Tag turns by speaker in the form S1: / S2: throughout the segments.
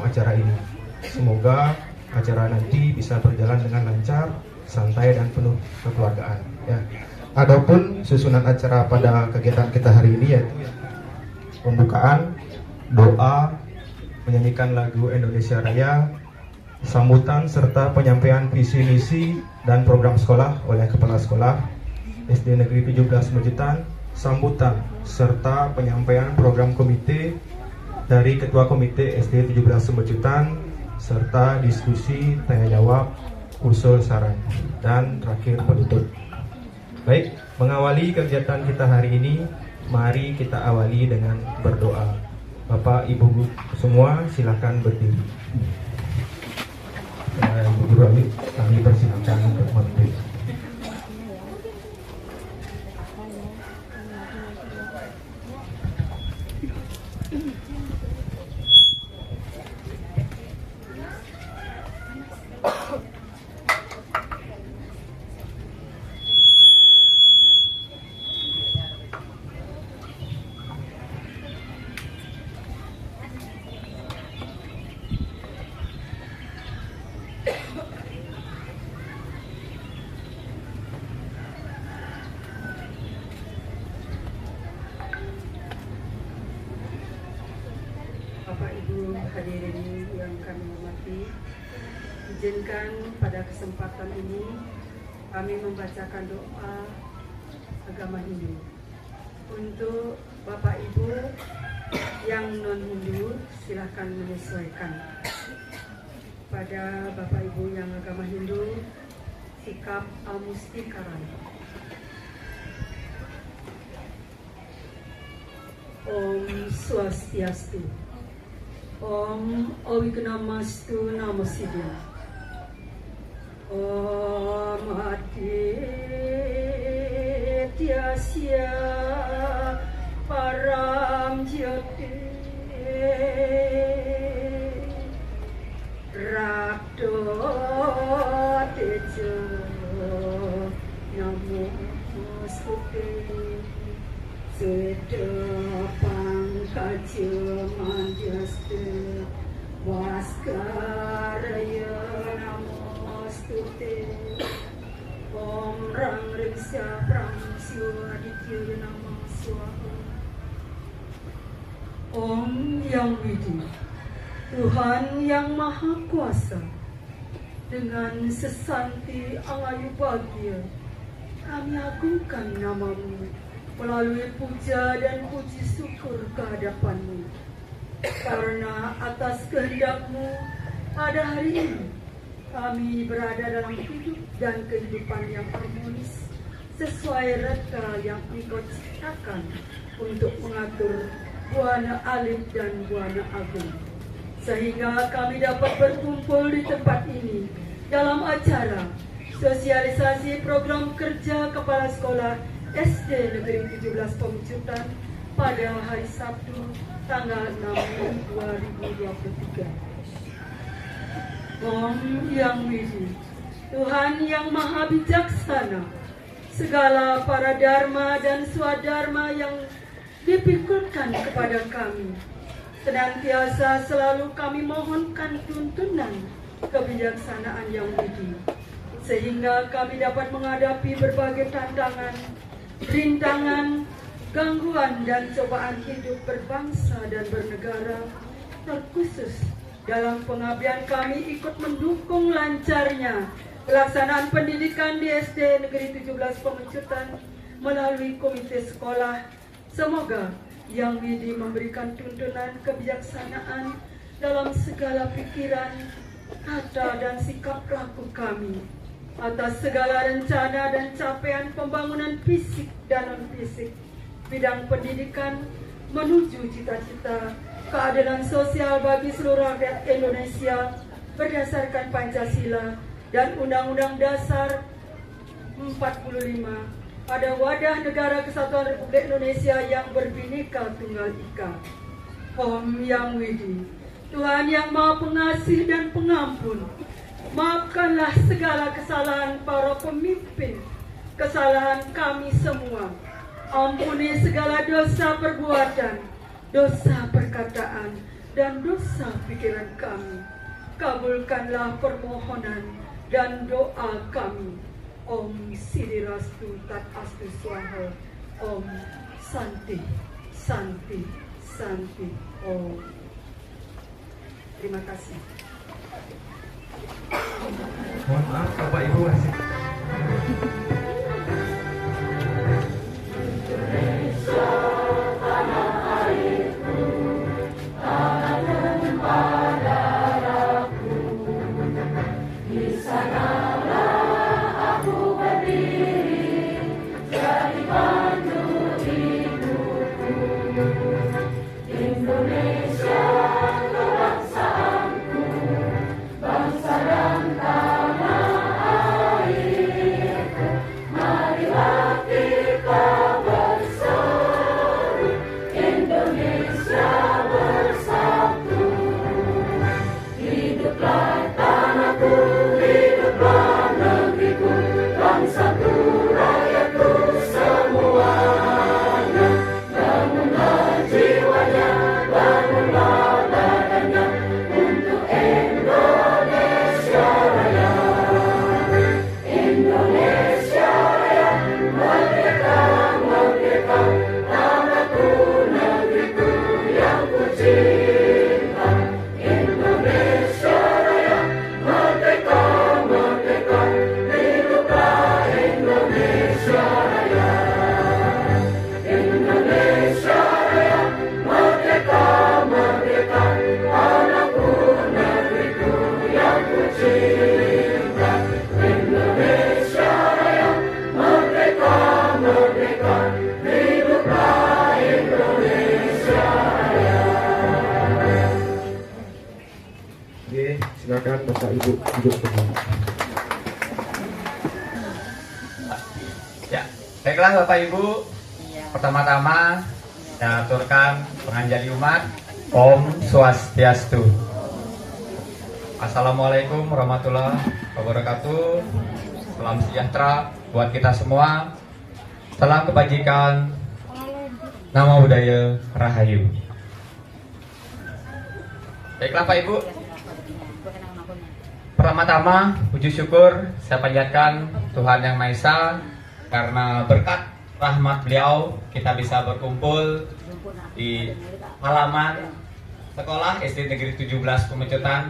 S1: acara ini. Semoga acara nanti bisa berjalan dengan lancar, santai dan penuh kekeluargaan. Ya. Adapun susunan acara pada kegiatan kita hari ini yaitu pembukaan, doa, menyanyikan lagu Indonesia Raya, sambutan serta penyampaian visi misi dan program sekolah oleh kepala sekolah SD Negeri 17 Mejutan, sambutan serta penyampaian program komite dari Ketua Komite SD 17 Mejutan, serta diskusi, tanya jawab, usul saran, dan terakhir penutup. Baik, mengawali kegiatan kita hari ini, mari kita awali dengan berdoa. Bapak, Ibu semua silakan berdiri. Ibu Guru, kami persilakan untuk memimpin.
S2: Bapak Ibu hadirin yang kami hormati, izinkan pada kesempatan ini kami membacakan doa agama Hindu. Untuk Bapak Ibu yang non-Hindu silahkan menyesuaikan. Pada Bapak Ibu yang agama Hindu, sikap Amustikaran. Om Swastiastu. Om Awignamastu Namasiddhi. Om Adityasya Param Jyoti Rakto Tejo Namostute Sedapang Kaca Manjaste Vaskaraya Namostute Om Rang Riksya Pramsyo Aditya Nama Swaha. Om Yang Widi, Tuhan yang Maha Kuasa, dengan sesanti Alayu Bahagia kami agungkan namamu melalui puja dan puji syukur kehadapanmu, karena atas kehendakmu pada hari ini kami berada dalam hidup dan kehidupan yang harmonis sesuai reka yang Engkau ciptakan untuk mengatur buana alim dan buana agung, sehingga kami dapat berkumpul di tempat ini dalam acara sosialisasi program kerja Kepala Sekolah SD Negeri 17 Pemecutan pada hari Sabtu tanggal 6 Mei 2023. Om Yang Widi, Tuhan yang Maha Bijaksana, segala para dharma dan swadharma yang dipikulkan kepada kami, senantiasa selalu kami mohonkan tuntunan kebijaksanaan yang widi, sehingga kami dapat menghadapi berbagai tantangan, rintangan, gangguan dan cobaan hidup berbangsa dan bernegara, terkhusus dalam pengabdian kami ikut mendukung lancarnya pelaksanaan pendidikan di SD Negeri 17 Pemecutan melalui komite sekolah. Semoga Yang Widi memberikan tuntunan kebijaksanaan dalam segala pikiran, kata dan sikap laku kami atas segala rencana dan capaian pembangunan fisik dan non-fisik bidang pendidikan menuju cita-cita keadilan sosial bagi seluruh rakyat Indonesia berdasarkan Pancasila dan Undang-Undang Dasar 45 pada wadah Negara Kesatuan Republik Indonesia yang berbhinneka Tunggal Ika. Om Yang Widi, Tuhan yang Maha Pengasih dan Pengampun, maafkanlah segala kesalahan para pemimpin, kesalahan kami semua. Ampuni segala dosa perbuatan, dosa perkataan, dan dosa pikiran kami. Kabulkanlah permohonan dan doa kami. Om Sidirastu Tat Astu Swaha. Om Santi, Santi, Santi. Om. Terima kasih.
S1: Mohon maaf Bapak Ibu masih. Silakan Bapak Ibu duduk kembali.
S3: Ya, baiklah Bapak Ibu. Pertama-tama saya aturkan penganjali umat. Om Swastiastu. Assalamualaikum warahmatullahi wabarakatuh. Salam sejahtera buat kita semua. Salam kebajikan. Nama budaya Rahayu. Baiklah Pak Ibu. Pertama-tama, puji syukur saya panjatkan Tuhan Yang Maha Esa karena berkat rahmat beliau kita bisa berkumpul di halaman sekolah SD Negeri 17 Pemecutan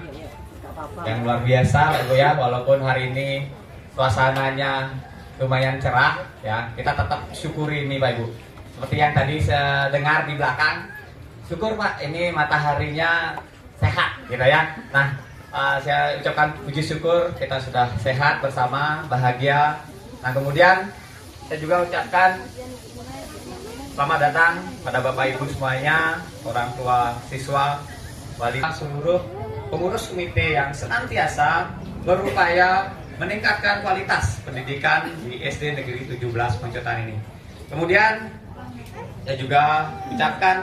S3: yang luar biasa Pak Ibu ya, walaupun hari ini suasananya lumayan cerah ya, kita tetap syukuri ini Pak Ibu. Seperti yang tadi saya dengar di belakang, syukur Pak ini mataharinya sehat gitu ya. Nah, saya ucapkan puji syukur kita sudah sehat bersama, bahagia. Nah kemudian saya juga ucapkan selamat datang pada Bapak Ibu semuanya, orang tua siswa, wali, seluruh pengurus komite yang senantiasa berupaya meningkatkan kualitas pendidikan di SD Negeri 17 Pemecutan ini. Kemudian saya juga ucapkan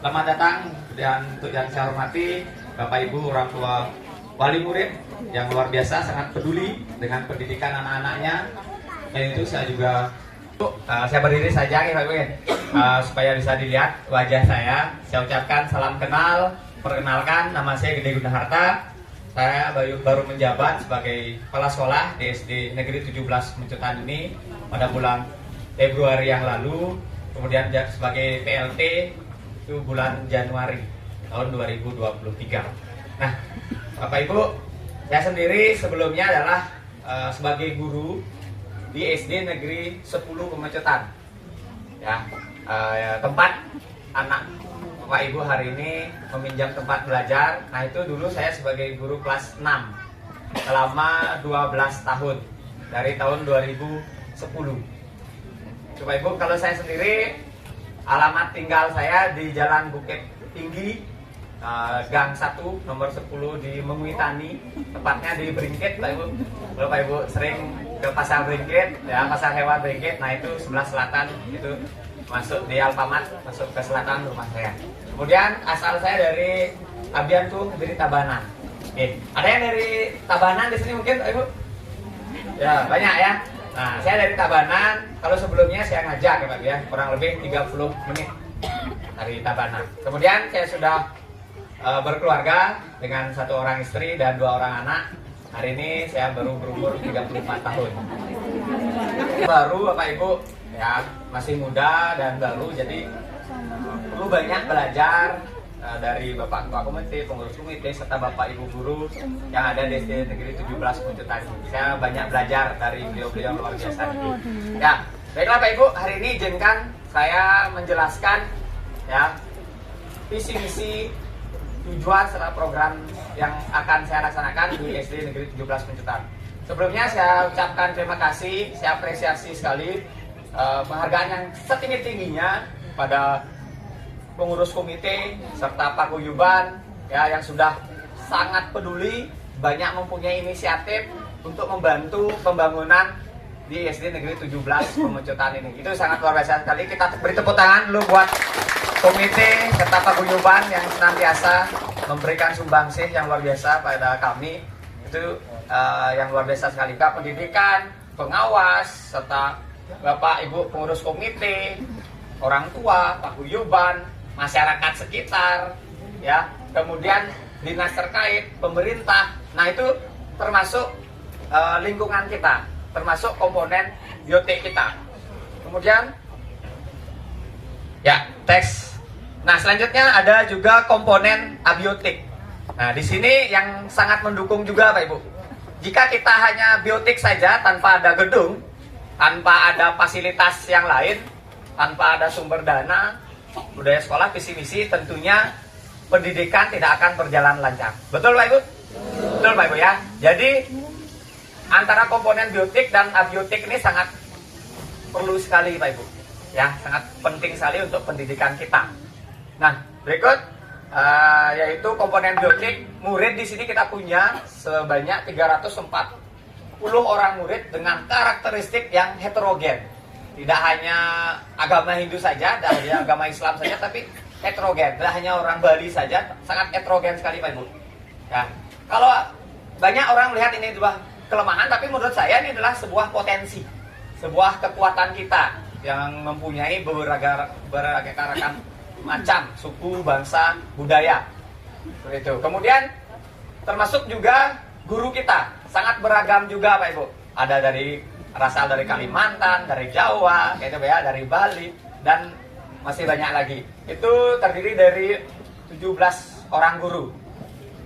S3: selamat datang dan untuk yang saya hormati Bapak Ibu orang tua wali murid yang luar biasa sangat peduli dengan pendidikan anak-anaknya. Dan itu saya juga saya berdiri saja ya Pak Ibu ya, supaya bisa dilihat wajah saya. Saya ucapkan salam kenal, perkenalkan nama saya Gede Gunaharta. Saya baru menjabat sebagai kepala sekolah di SD Negeri 17 Pemecutan ini pada bulan Februari yang lalu. Kemudian sebagai PLT itu bulan Januari tahun 2023. Nah, Bapak Ibu, saya sendiri sebelumnya adalah sebagai guru di SD Negeri 10 Pemecutan. Ya, tempat anak Bapak Ibu hari ini meminjam tempat belajar. Nah, itu dulu saya sebagai guru kelas 6 selama 12 tahun dari tahun 2010. Bapak Ibu, kalau saya sendiri alamat tinggal saya di Jalan Bukit Tinggi, Gang 1 nomor 10 di Menguitani, tepatnya di Bringkit Pak Ibu. Kalau Pak Ibu sering ke pasar Bringkit ya, pasar hewan Bringkit, nah itu sebelah selatan, itu masuk di Alfamart, masuk ke selatan rumah saya. Kemudian asal saya dari Abian tuh dari Tabanan. Ada yang dari Tabanan di sini mungkin Pak Ibu? Ya, banyak ya. Nah, saya dari Tabanan. Kalau sebelumnya saya ngajak ya Pak ya, kurang lebih 30 menit dari Tabanan. Kemudian saya sudah berkeluarga dengan 1 orang istri dan 2 orang anak. Hari ini saya baru berumur 34 tahun. Baru Bapak Ibu, ya masih muda dan baru, jadi perlu banyak belajar dari Bapak Ketua Komite, pengurus komite, serta Bapak Ibu guru yang ada di SD Negeri 17 Puncutan. Saya banyak belajar dari beliau-beliau yang luar biasa. Ya, baiklah Bapak Ibu, hari ini izinkan saya menjelaskan ya visi misi, tujuan serta program yang akan saya laksanakan di SD Negeri 17 Puncutan. Sebelumnya saya ucapkan terima kasih, saya apresiasi sekali penghargaan yang setinggi-tingginya pada pengurus komite serta paguyuban ya yang sudah sangat peduli, banyak mempunyai inisiatif untuk membantu pembangunan di SD Negeri 17 Puncutan ini. Itu sangat luar biasa sekali. Kita beri tepuk tangan dulu buat komite serta paguyuban yang senantiasa memberikan sumbangsih yang luar biasa pada kami. Itu yang luar biasa sekali. Kak pendidikan, pengawas, serta Bapak Ibu pengurus komite, orang tua, paguyuban, masyarakat sekitar, ya, kemudian dinas terkait, pemerintah. Nah itu termasuk lingkungan kita, termasuk komponen biotik kita. Kemudian, ya, teks. Nah selanjutnya ada juga komponen abiotik. Nah di sini yang sangat mendukung juga Pak Ibu. Jika kita hanya biotik saja tanpa ada gedung, tanpa ada fasilitas yang lain, tanpa ada sumber dana, budaya sekolah, visi misi, tentunya pendidikan tidak akan berjalan lancar. Betul Pak Ibu? Betul Pak Ibu ya. Jadi antara komponen biotik dan abiotik ini sangat perlu sekali Pak Ibu. Ya, sangat penting sekali untuk pendidikan kita. Nah, berikut yaitu komponen biotik. Murid di sini kita punya sebanyak 340 orang murid dengan karakteristik yang heterogen. Tidak hanya agama Hindu saja, tidak hanya agama Islam saja, tapi heterogen. Tidak hanya orang Bali saja, sangat heterogen sekali Pak Ibu. Ya, kalau banyak orang melihat ini adalah kelemahan, tapi menurut saya ini adalah sebuah potensi, sebuah kekuatan kita yang mempunyai beragam macam suku, bangsa, budaya. Seperti itu. Kemudian termasuk juga guru kita sangat beragam juga Pak Ibu. Ada berasal dari Kalimantan, dari Jawa, gitu ya, dari Bali, dan masih banyak lagi. Itu terdiri dari 17 orang guru.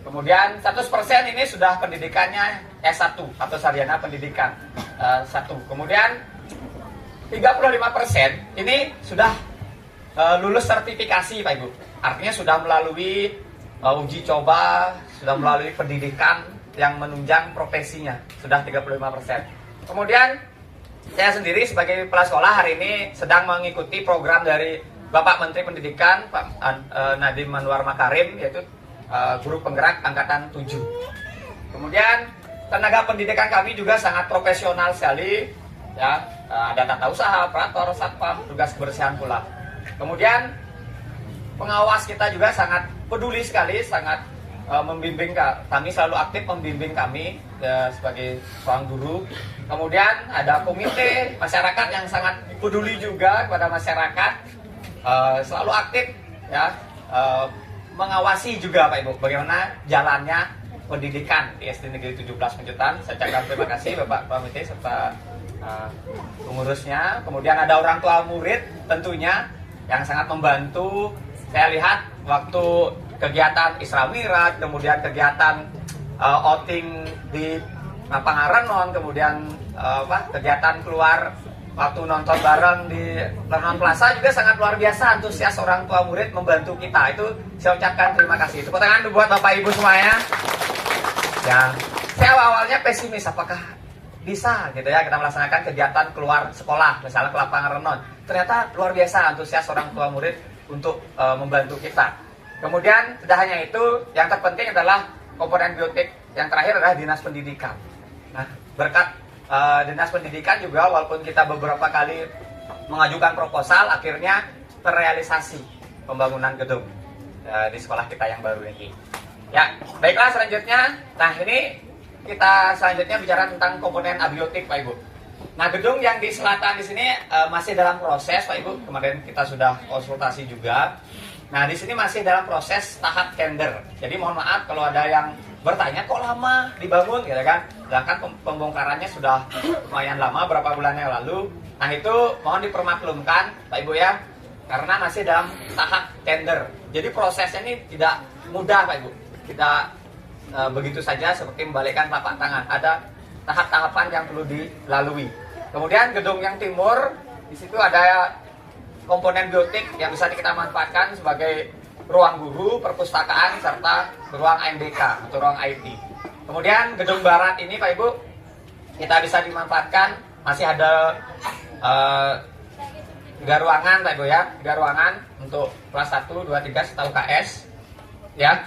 S3: Kemudian 100% ini sudah pendidikannya S1 atau sarjana pendidikan 1. Kemudian 35% ini sudah lulus sertifikasi Pak Ibu. Artinya sudah melalui uji coba, sudah melalui pendidikan yang menunjang profesinya, sudah 35%. Kemudian saya sendiri sebagai kepala sekolah hari ini sedang mengikuti program dari Bapak Menteri Pendidikan Pak Nadiem Anwar Makarim, yaitu guru penggerak angkatan 7. Kemudian tenaga pendidikan kami juga sangat profesional sekali, ya, ada tata usaha, operator, satpam, tugas kebersihan pula. Kemudian pengawas kita juga sangat peduli sekali, sangat membimbing kami, selalu aktif membimbing kami sebagai seorang guru. Kemudian ada komite masyarakat yang sangat peduli juga kepada masyarakat, selalu aktif ya, mengawasi juga Pak Ibu bagaimana jalannya pendidikan di SD Negeri 17 Puncutan. Saya ucapkan terima kasih Bapak komite serta pengurusnya. Kemudian ada orang tua murid tentunya yang sangat membantu. Saya lihat waktu kegiatan Isra Mi'raj, kemudian kegiatan outing di Pangarenon, kemudian kegiatan keluar waktu nonton bareng di Lenon Plaza juga sangat luar biasa antusias orang tua murid membantu kita. Itu saya ucapkan terima kasih. Tepuk tangan buat Bapak Ibu semuanya. Ya, saya awalnya pesimis apakah bisa gitu ya kita melaksanakan kegiatan keluar sekolah misalnya ke lapangan Renon. Ternyata luar biasa antusias orang tua murid untuk membantu kita. Kemudian tidak hanya itu, yang terpenting adalah komponen biotik yang terakhir adalah dinas pendidikan. Nah, berkat dinas pendidikan juga walaupun kita beberapa kali mengajukan proposal, akhirnya terrealisasi pembangunan gedung di sekolah kita yang baru ini. Ya, baiklah selanjutnya. Nah, ini kita selanjutnya bicara tentang komponen abiotik Pak Ibu. Nah, gedung yang di selatan di sini masih dalam proses Pak Ibu. Kemarin kita sudah konsultasi juga. Nah, di sini masih dalam proses tahap tender. Jadi mohon maaf kalau ada yang bertanya kok lama dibangun gitu kan. Sedangkan pembongkarannya sudah lumayan lama, berapa bulan yang lalu. Nah, itu mohon dipermaklumkan Pak Ibu ya. Karena masih dalam tahap tender. Jadi prosesnya ini tidak mudah Pak Ibu. Tidak begitu saja seperti membalikkan telapak tangan. Ada tahap-tahapan yang perlu dilalui. Kemudian gedung yang timur, di situ ada komponen biotik yang bisa kita manfaatkan sebagai ruang guru, perpustakaan, serta ruang AMDK atau ruang IT. Kemudian gedung barat ini Pak Ibu, kita bisa dimanfaatkan, masih ada 3 ruangan Pak Ibu ya, 3 ruangan untuk kelas 1, 2, 3 serta UKS ya.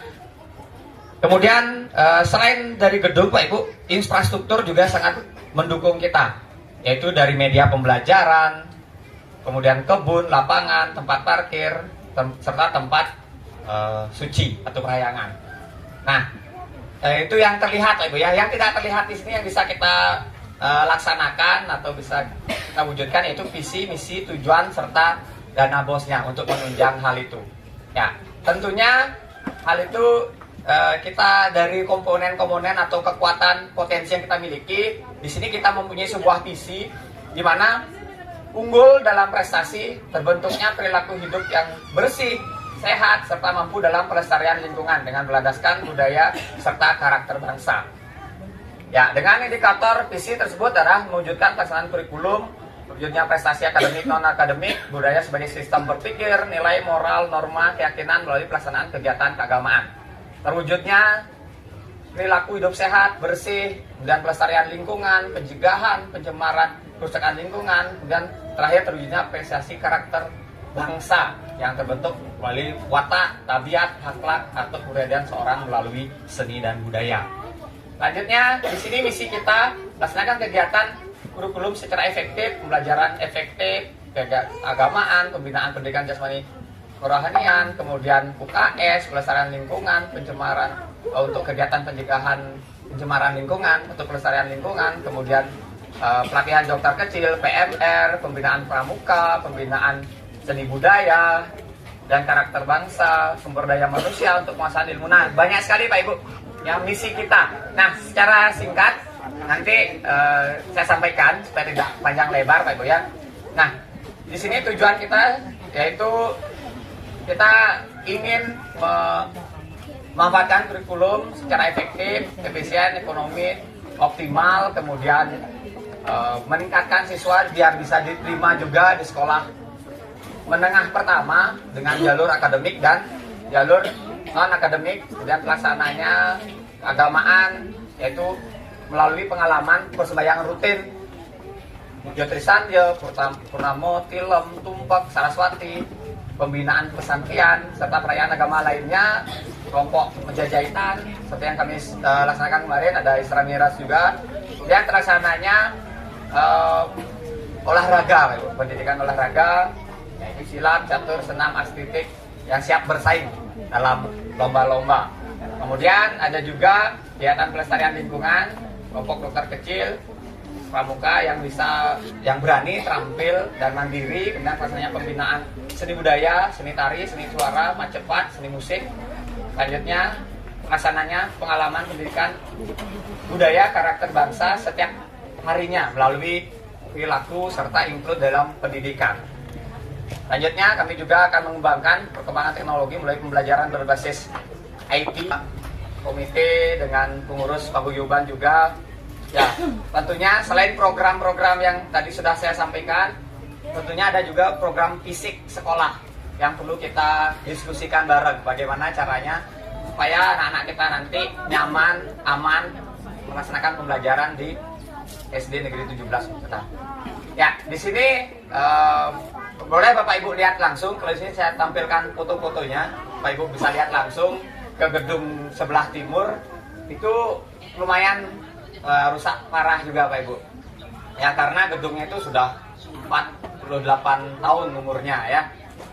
S3: Kemudian selain dari gedung Pak Ibu, infrastruktur juga sangat mendukung kita, yaitu dari media pembelajaran, kemudian kebun, lapangan, tempat parkir, serta tempat suci atau perhayangan. Nah, itu yang terlihat Pak Ibu ya. Yang tidak terlihat di sini yang bisa kita laksanakan atau bisa kita wujudkan yaitu visi, misi, tujuan, serta dana bosnya untuk menunjang hal itu. Ya, tentunya hal itu kita dari komponen-komponen atau kekuatan potensi yang kita miliki, di sini kita mempunyai sebuah visi di mana unggul dalam prestasi, terbentuknya perilaku hidup yang bersih, sehat, serta mampu dalam pelestarian lingkungan dengan berlandaskan budaya serta karakter bangsa. Ya, dengan indikator visi tersebut adalah mewujudkan pelaksanaan kurikulum, wujudnya prestasi akademik non-akademik, budaya sebagai sistem berpikir, nilai moral, norma, keyakinan melalui pelaksanaan kegiatan keagamaan. Terwujudnya perilaku hidup sehat, bersih, dan pelestarian lingkungan, pencegahan, pencemaran, kerusakan lingkungan, dan terakhir terwujudnya apresiasi karakter bangsa yang terbentuk melalui watak, tabiat, akhlak, atau kepribadian seorang melalui seni dan budaya. Selanjutnya, di sini misi kita laksanakan kegiatan kurikulum secara efektif, pembelajaran efektif, keagamaan, pembinaan pendidikan jasmani kerohanian, kemudian UKS, pelestarian lingkungan, pencemaran untuk kegiatan pencegahan pencemaran lingkungan, untuk pelestarian lingkungan, kemudian pelatihan dokter kecil, PMR, pembinaan pramuka, pembinaan seni budaya, dan karakter bangsa, sumber daya manusia untuk penguasaan ilmu. Nah, banyak sekali Pak Ibu yang misi kita. Nah, secara singkat nanti saya sampaikan supaya tidak panjang lebar Pak Ibu ya. Nah, di sini tujuan kita yaitu kita ingin memanfaatkan kurikulum secara efektif, efisien, ekonomi, optimal, kemudian meningkatkan siswa biar bisa diterima juga di sekolah menengah pertama dengan jalur akademik dan jalur non-akademik, kemudian pelaksananya keagamaan yaitu melalui pengalaman persembayangan rutin Jotrisandya, Purnamo, Tilem, Tumpak, Saraswati, pembinaan pesantren, serta perayaan agama lainnya, kelompok menjajahitan, seperti yang kami laksanakan kemarin, ada Isra Miras juga. Kemudian terlaksananya olahraga, pendidikan olahraga, yaitu silat, catur, senam, artistik yang siap bersaing dalam lomba-lomba. Kemudian ada juga kegiatan pelestarian lingkungan, kelompok dokter kecil, pramuka yang berani, terampil, dan mandiri. Kemudian pelaksananya pembinaan seni budaya, seni tari, seni suara, macepat, seni musik. Selanjutnya pelaksananya pengalaman pendidikan budaya, karakter bangsa setiap harinya melalui perilaku serta include dalam pendidikan. Selanjutnya kami juga akan mengembangkan perkembangan teknologi melalui pembelajaran berbasis IT, komite dengan pengurus paguyuban juga. Ya, tentunya selain program-program yang tadi sudah saya sampaikan, tentunya ada juga program fisik sekolah yang perlu kita diskusikan bareng. Bagaimana caranya supaya anak-anak kita nanti nyaman, aman melaksanakan pembelajaran di SD Negeri 17 Kota. Ya, di sini boleh Bapak Ibu lihat langsung. Kalau di sini saya tampilkan foto-fotonya, Bapak Ibu bisa lihat langsung ke gedung sebelah timur. Itu lumayan rusak parah juga Pak Ibu. Ya, karena gedungnya itu sudah 48 tahun umurnya ya.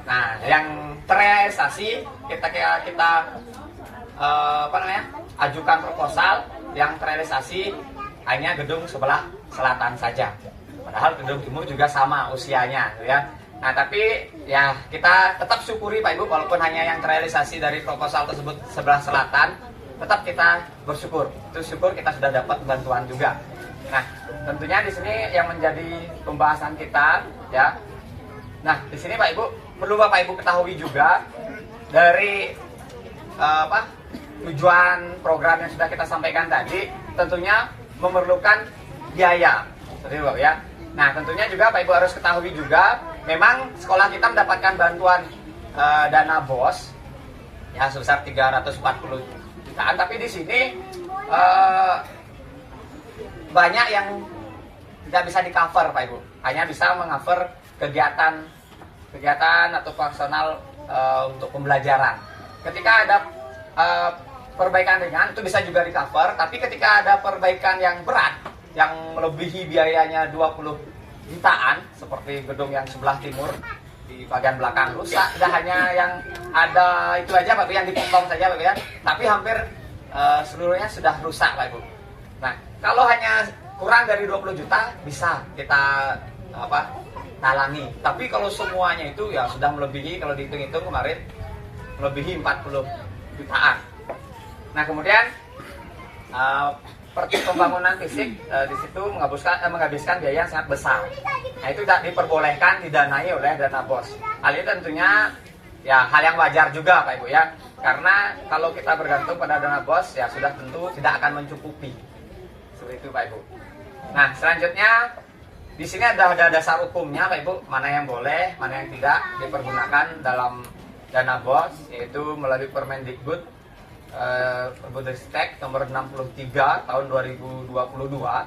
S3: Nah, yang terrealisasi kita ajukan proposal yang terrealisasi hanya gedung sebelah selatan saja. Padahal gedung timur juga sama usianya ya. Nah, tapi ya kita tetap syukuri Pak Ibu, walaupun hanya yang terrealisasi dari proposal tersebut sebelah selatan, tetap kita bersyukur. Itu syukur kita sudah dapat bantuan juga. Nah, tentunya di sini yang menjadi pembahasan kita ya. Nah, di sini Pak Ibu, perlu Bapak Ibu ketahui juga dari tujuan program yang sudah kita sampaikan tadi, tentunya memerlukan biaya. Seperti itu ya. Nah, tentunya juga Pak Ibu harus ketahui juga, memang sekolah kita mendapatkan bantuan dana BOS ya sebesar 340 jutaan, tapi di sini banyak yang tidak bisa di-cover Pak Ibu. Hanya bisa meng-cover kegiatan atau fungsional untuk pembelajaran. Ketika ada perbaikan ringan itu bisa juga di-cover, tapi ketika ada perbaikan yang berat yang melebihi biayanya 20 jutaan seperti gedung yang sebelah timur di bagian belakang rusak, tidak hanya yang ada itu aja Pak Ibu, yang dipotong saja Pak Ibu ya, tapi hampir seluruhnya sudah rusak Pak Ibu. Nah, kalau hanya kurang dari 20 juta bisa kita talangi, tapi kalau semuanya itu ya sudah melebihi, kalau dihitung-hitung kemarin melebihi 40 jutaan. Nah, kemudian pembangunan fisik di situ menghabiskan biaya yang sangat besar. Nah, itu tidak diperbolehkan didanai oleh dana BOS. Hal ini tentunya ya hal yang wajar juga Pak Ibu ya, karena kalau kita bergantung pada dana BOS ya sudah tentu tidak akan mencukupi. Seperti itu Pak Ibu. Nah, selanjutnya di sini ada dasar hukumnya Pak Ibu, mana yang boleh, mana yang tidak dipergunakan dalam dana BOS, yaitu melalui Permendikbud Permendikbud nomor 63 tahun 2022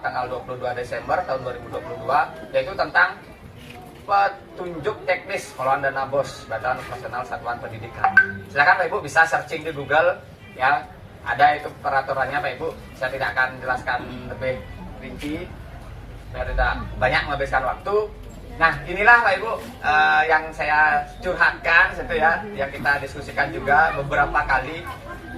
S3: tanggal 22 Desember tahun 2022, yaitu tentang petunjuk teknis pengelolaan dana BOS Badan Operasional Satuan Pendidikan. Silakan Pak Ibu bisa searching di Google ya, ada itu peraturannya Pak Ibu. Saya tidak akan jelaskan lebih rinci biar tidak banyak menghabiskan waktu. Nah, inilah Pak Ibu yang saya curhatkan situ ya, yang kita diskusikan juga beberapa kali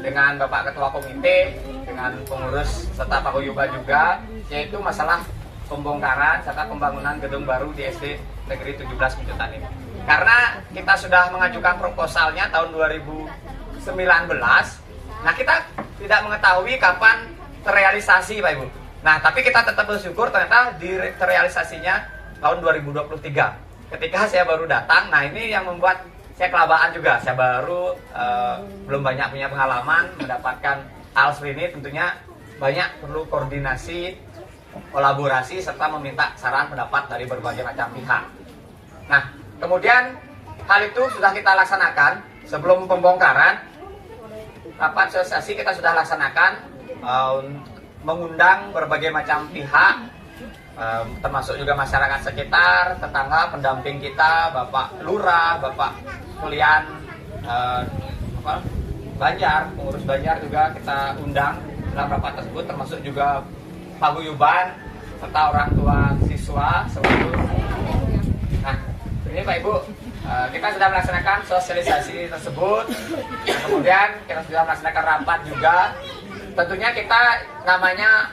S3: dengan Bapak Ketua Komite, dengan pengurus serta paguyuban juga, yaitu masalah pembongkaran serta pembangunan gedung baru di SD Negeri 17 Mecutan ini. Karena kita sudah mengajukan proposalnya tahun 2019, nah kita tidak mengetahui kapan terrealisasi Pak Ibu. Nah, tapi kita tetap bersyukur ternyata terrealisasinya tahun 2023. Ketika saya baru datang, nah ini yang membuat saya kelabaan juga. Saya baru belum banyak punya pengalaman mendapatkan hal seperti ini. Tentunya banyak perlu koordinasi, kolaborasi serta meminta saran pendapat dari berbagai macam pihak. Nah, kemudian hal itu sudah kita laksanakan sebelum pembongkaran. Rapat asosiasi kita sudah laksanakan, mengundang berbagai macam pihak, termasuk juga masyarakat sekitar, tetangga, pendamping kita, Bapak Lurah, Bapak Kulian Banjar, pengurus Banjar juga kita undang dalam rapat tersebut, termasuk juga paguyuban serta orang tua siswa seluruh. Nah, ini Pak Ibu, kita sudah melaksanakan sosialisasi tersebut. Kemudian kita sudah melaksanakan rapat juga. Tentunya kita namanya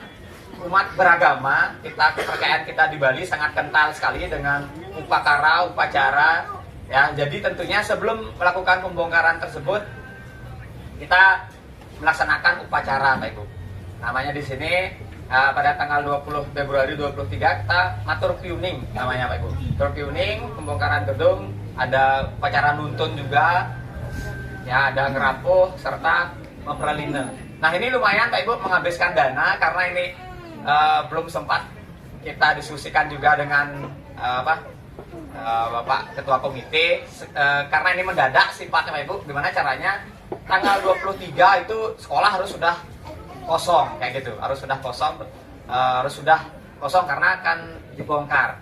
S3: umat beragama, kepercayaan kita di Bali sangat kental sekali dengan upacara ya. Jadi tentunya sebelum melakukan pembongkaran tersebut kita melaksanakan upacara Pak Ibu. Namanya di sini pada tanggal 20 Februari 2023 kita matur piuning namanya Pak Ibu. Matur piuning pembongkaran gedung, ada upacara nuntun juga ya, ada ngerapuh serta memperline. Nah, ini lumayan Pak Ibu menghabiskan dana karena ini belum sempat kita diskusikan juga dengan Bapak Ketua Komite, karena ini mendadak sifatnya Pak Ibu. Gimana caranya tanggal 23 itu sekolah harus sudah kosong kayak gitu, harus sudah kosong karena akan dibongkar.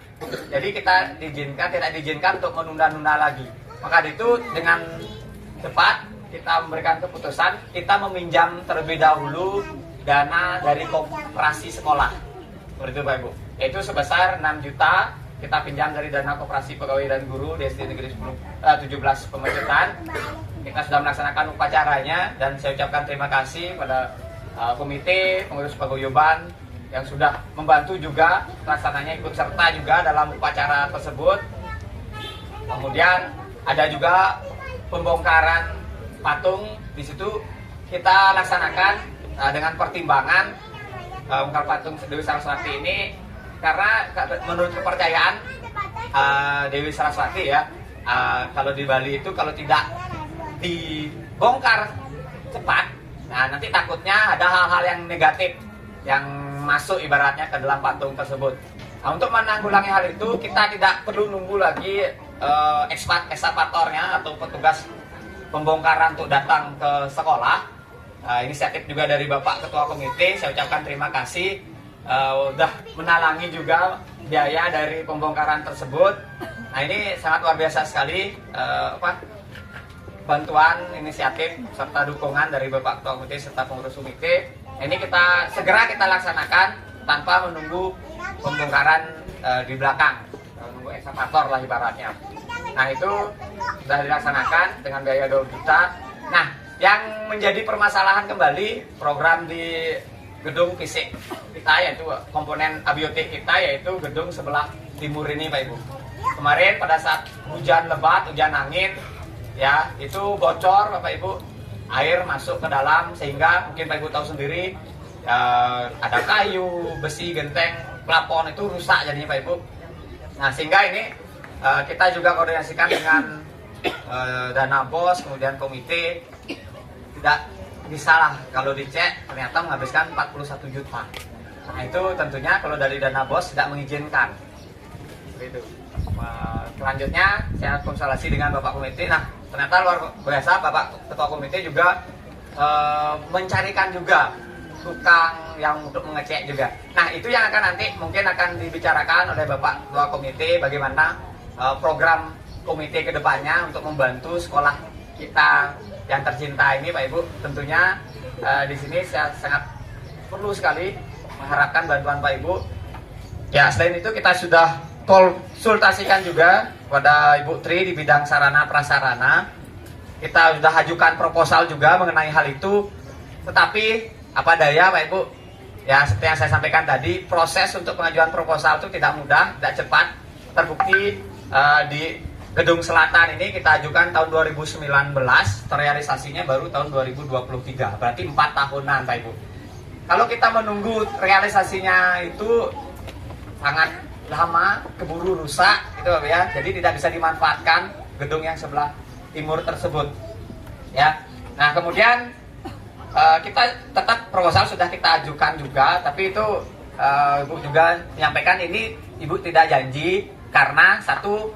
S3: Jadi kita tidak diizinkan untuk menunda-nunda lagi. Maka itu dengan cepat kita memberikan keputusan, kita meminjam terlebih dahulu dana dari koperasi sekolah. Seperti itu Pak Ibu. Yaitu sebesar 6 juta kita pinjam dari dana koperasi pegawai dan guru di SD Negeri 17 Pemecutan. Kita sudah melaksanakan upacaranya dan saya ucapkan terima kasih pada komite, pengurus paguyuban yang sudah membantu juga pelaksananya, ikut serta juga dalam upacara tersebut. Kemudian ada juga pembongkaran patung. Di situ kita laksanakan dengan pertimbangan bongkar patung Dewi Saraswati ini karena menurut kepercayaan Dewi Saraswati ya, kalau di Bali itu kalau tidak dibongkar cepat, nah nanti takutnya ada hal-hal yang negatif yang masuk ibaratnya ke dalam patung tersebut. Nah, untuk menanggulangi hal itu kita tidak perlu nunggu lagi ekskavatornya atau petugas pembongkaran untuk datang ke sekolah. Inisiatif juga dari Bapak Ketua Komite, saya ucapkan terima kasih udah menalangi juga biaya dari pembongkaran tersebut. Nah ini sangat luar biasa sekali bantuan, inisiatif serta dukungan dari Bapak Ketua Komite serta pengurus komite. Ini segera kita laksanakan tanpa menunggu pembongkaran di belakang, menunggu ekskavator lah ibaratnya. Nah itu sudah dilaksanakan dengan biaya 2 juta. Nah yang menjadi permasalahan kembali program di gedung fisik kita, yaitu komponen abiotik kita, yaitu gedung sebelah timur ini Pak Ibu. Kemarin pada saat hujan lebat, hujan angin ya, itu bocor Bapak Ibu, air masuk ke dalam sehingga mungkin Pak Ibu tahu sendiri ada kayu, besi, genteng, plafon itu rusak jadinya Pak Ibu. Nah sehingga ini kita juga koordinasikan dengan dana BOS, kemudian komite, tidak bisa lah kalau dicek ternyata menghabiskan 41 juta. Nah itu tentunya kalau dari dana BOS tidak mengizinkan. Begitu. Selanjutnya saya konsultasi dengan Bapak Komite. Nah ternyata luar biasa Bapak Ketua Komite juga mencarikan juga tukang yang untuk mengecek juga. Nah itu yang akan nanti mungkin akan dibicarakan oleh Bapak Ketua Komite, bagaimana program komite kedepannya untuk membantu sekolah kita yang tercinta ini Pak Ibu. Tentunya di sini saya sangat perlu sekali mengharapkan bantuan Pak Ibu. Ya selain itu kita sudah konsultasikan juga pada Ibu Tri di bidang sarana prasarana. Kita sudah ajukan proposal juga mengenai hal itu. Tetapi apa daya Pak Ibu, ya seperti yang saya sampaikan tadi, proses untuk pengajuan proposal itu tidak mudah, tidak cepat. Terbukti di Gedung Selatan ini kita ajukan tahun 2019, terrealisasinya baru tahun 2023, berarti 4 tahunan Pak Ibu. Kalau kita menunggu realisasinya itu sangat lama, keburu rusak gitu Pak ya, jadi tidak bisa dimanfaatkan gedung yang sebelah timur tersebut ya. Nah kemudian kita tetap proposal sudah kita ajukan juga, tapi itu Ibu juga menyampaikan ini Ibu tidak janji karena satu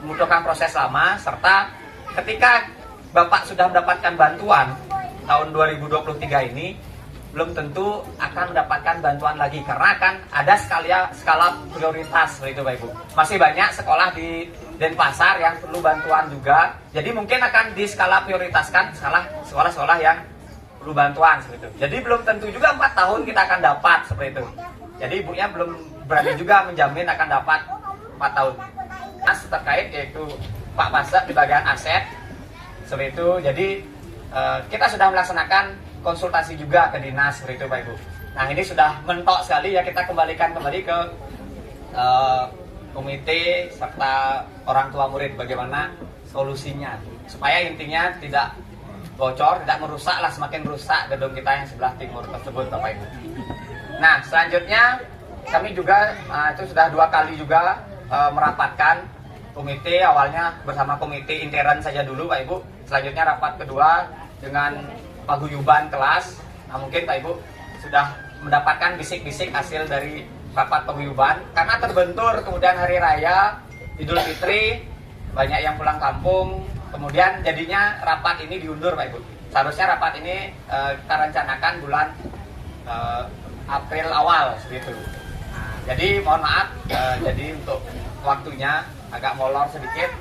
S3: membutuhkan proses lama, serta ketika Bapak sudah mendapatkan bantuan tahun 2023 ini belum tentu akan mendapatkan bantuan lagi karena akan ada skala prioritas begitu Pak Ibu. Masih banyak sekolah di Denpasar yang perlu bantuan juga, jadi mungkin akan di skala prioritaskan sekolah-sekolah yang perlu bantuan seperti itu. Jadi belum tentu juga 4 tahun kita akan dapat seperti itu. Jadi ibunya belum berani juga menjamin akan dapat 4 tahun. Nah, terkait yaitu Pak Pasek di bagian aset seperti itu. Jadi kita sudah melaksanakan konsultasi juga ke dinas seperti itu Pak Ibu. Nah ini sudah mentok sekali ya, kita kembalikan kembali ke komite serta orang tua murid bagaimana solusinya supaya intinya tidak bocor, tidak merusak lah, semakin rusak gedung kita yang sebelah timur tersebut Bapak Ibu. Nah selanjutnya kami juga itu sudah 2 kali juga merapatkan komite, awalnya bersama komite intern saja dulu Pak Ibu, selanjutnya rapat kedua dengan paguyuban kelas. Nah mungkin Pak Ibu sudah mendapatkan bisik-bisik hasil dari rapat paguyuban karena terbentur kemudian hari raya Idul Fitri, banyak yang pulang kampung, kemudian jadinya rapat ini diundur Pak Ibu. Seharusnya rapat ini kita rencanakan bulan April awal segitu. Nah, jadi mohon maaf, jadi untuk waktunya agak molor sedikit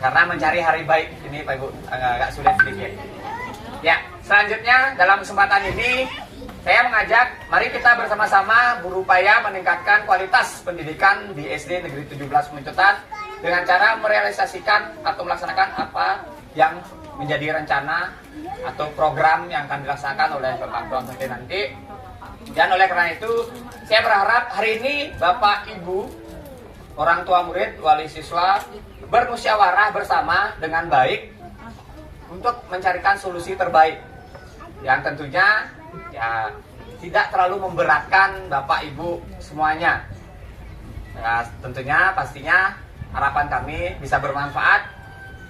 S3: karena mencari hari baik ini Pak Ibu agak sulit sedikit. Ya, selanjutnya dalam kesempatan ini saya mengajak mari kita bersama-sama berupaya meningkatkan kualitas pendidikan di SD Negeri 17 Muncutan dengan cara merealisasikan atau melaksanakan apa yang menjadi rencana atau program yang akan dilaksanakan oleh Bapak Ketua Komite nanti. Dan oleh karena itu saya berharap hari ini Bapak Ibu orang tua murid, wali siswa bermusyawarah bersama dengan baik untuk mencarikan solusi terbaik yang tentunya ya tidak terlalu memberatkan Bapak Ibu semuanya. Ya, tentunya pastinya harapan kami bisa bermanfaat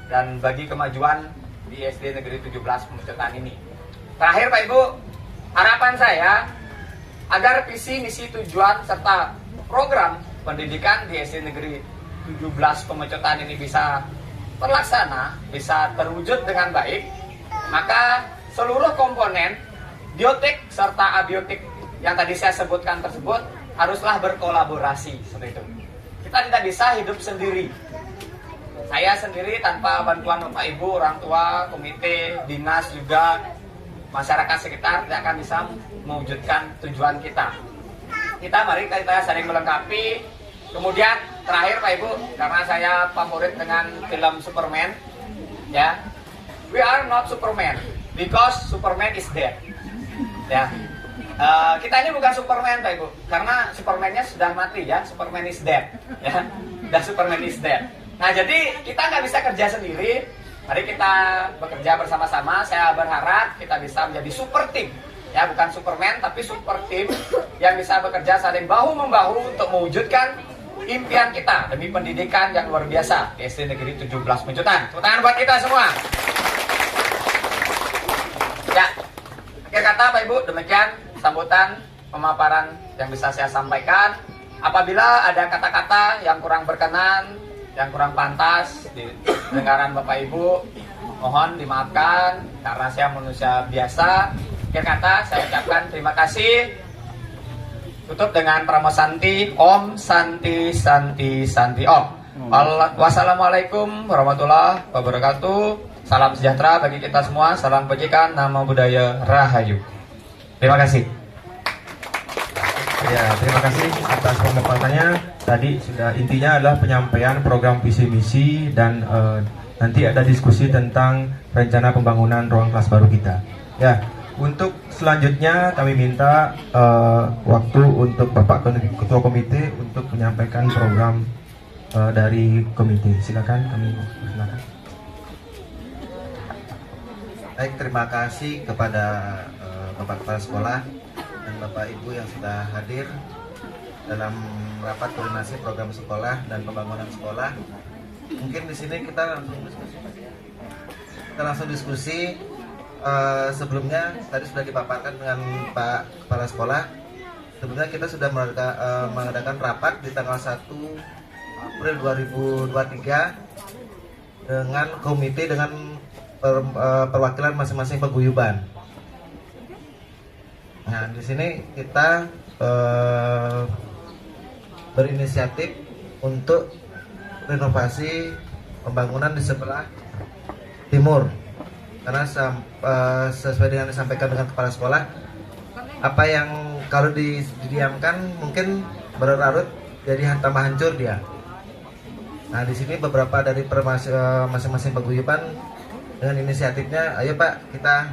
S3: dan bagi kemajuan di SD Negeri 17 Pemecutan ini. Terakhir Pak Ibu, harapan saya agar visi, misi, tujuan serta program pendidikan di SD Negeri 17 Pemecutan ini bisa terlaksana, bisa terwujud dengan baik, maka seluruh komponen biotik serta abiotik yang tadi saya sebutkan tersebut haruslah berkolaborasi seperti itu. Kita tidak bisa hidup sendiri. Saya sendiri tanpa bantuan Bapak Ibu, orang tua, komite, dinas juga masyarakat sekitar tidak akan bisa mewujudkan tujuan kita. Mari kita saling melengkapi. Kemudian terakhir Pak Ibu, karena saya favorit dengan film Superman, ya, we are not Superman because Superman is dead. Ya, kita ini bukan Superman Pak Ibu, karena Superman-nya sudah mati ya, Superman is dead, ya, dan Superman is dead. Nah jadi kita nggak bisa kerja sendiri. Mari kita bekerja bersama-sama. Saya berharap kita bisa menjadi super team. Ya, bukan Superman tapi super team yang bisa bekerja saling bahu membahu untuk mewujudkan impian kita demi pendidikan yang luar biasa di SD Negeri 17 Pemecutan. Tepuk tangan buat kita semua. Ya, akhir kata Pak Ibu, demikian sambutan pemaparan yang bisa saya sampaikan. Apabila ada kata-kata yang kurang berkenan, yang kurang pantas di dengaran Bapak Ibu, mohon dimaafkan karena saya manusia biasa. Akhir kata saya ucapkan terima kasih. Tutup dengan Pramosanti, Om Santi Santi Santi Om. Wassalamualaikum warahmatullahi wabarakatuh. Salam sejahtera bagi kita semua. Salam kebajikan, nama budaya Rahayu. Terima kasih.
S1: Ya, terima kasih atas pemaparannya. Tadi sudah intinya adalah penyampaian program visi misi dan nanti ada diskusi tentang rencana pembangunan ruang kelas baru kita. Ya, untuk selanjutnya kami minta waktu untuk Bapak Ketua Komite untuk menyampaikan program dari komite. Silakan, kami silakan.
S4: Baik, terima kasih kepada Bapak Kepala Sekolah dan Bapak Ibu yang sudah hadir dalam rapat koordinasi program sekolah dan pembangunan sekolah. Mungkin di sini kita langsung diskusi. Sebelumnya tadi sudah dipaparkan dengan Pak Kepala Sekolah. Sebelumnya kita sudah mengadakan rapat di tanggal 1 April 2023 dengan komite dengan perwakilan masing-masing paguyuban. Nah, di sini kita berinisiatif untuk renovasi pembangunan di sebelah timur. Karena sesuai dengan yang disampaikan dengan kepala sekolah, apa yang kalau didiamkan mungkin berlarut jadi tambah hancur dia. Nah, di sini beberapa dari masing-masing paguyuban dengan inisiatifnya, ayo Pak, kita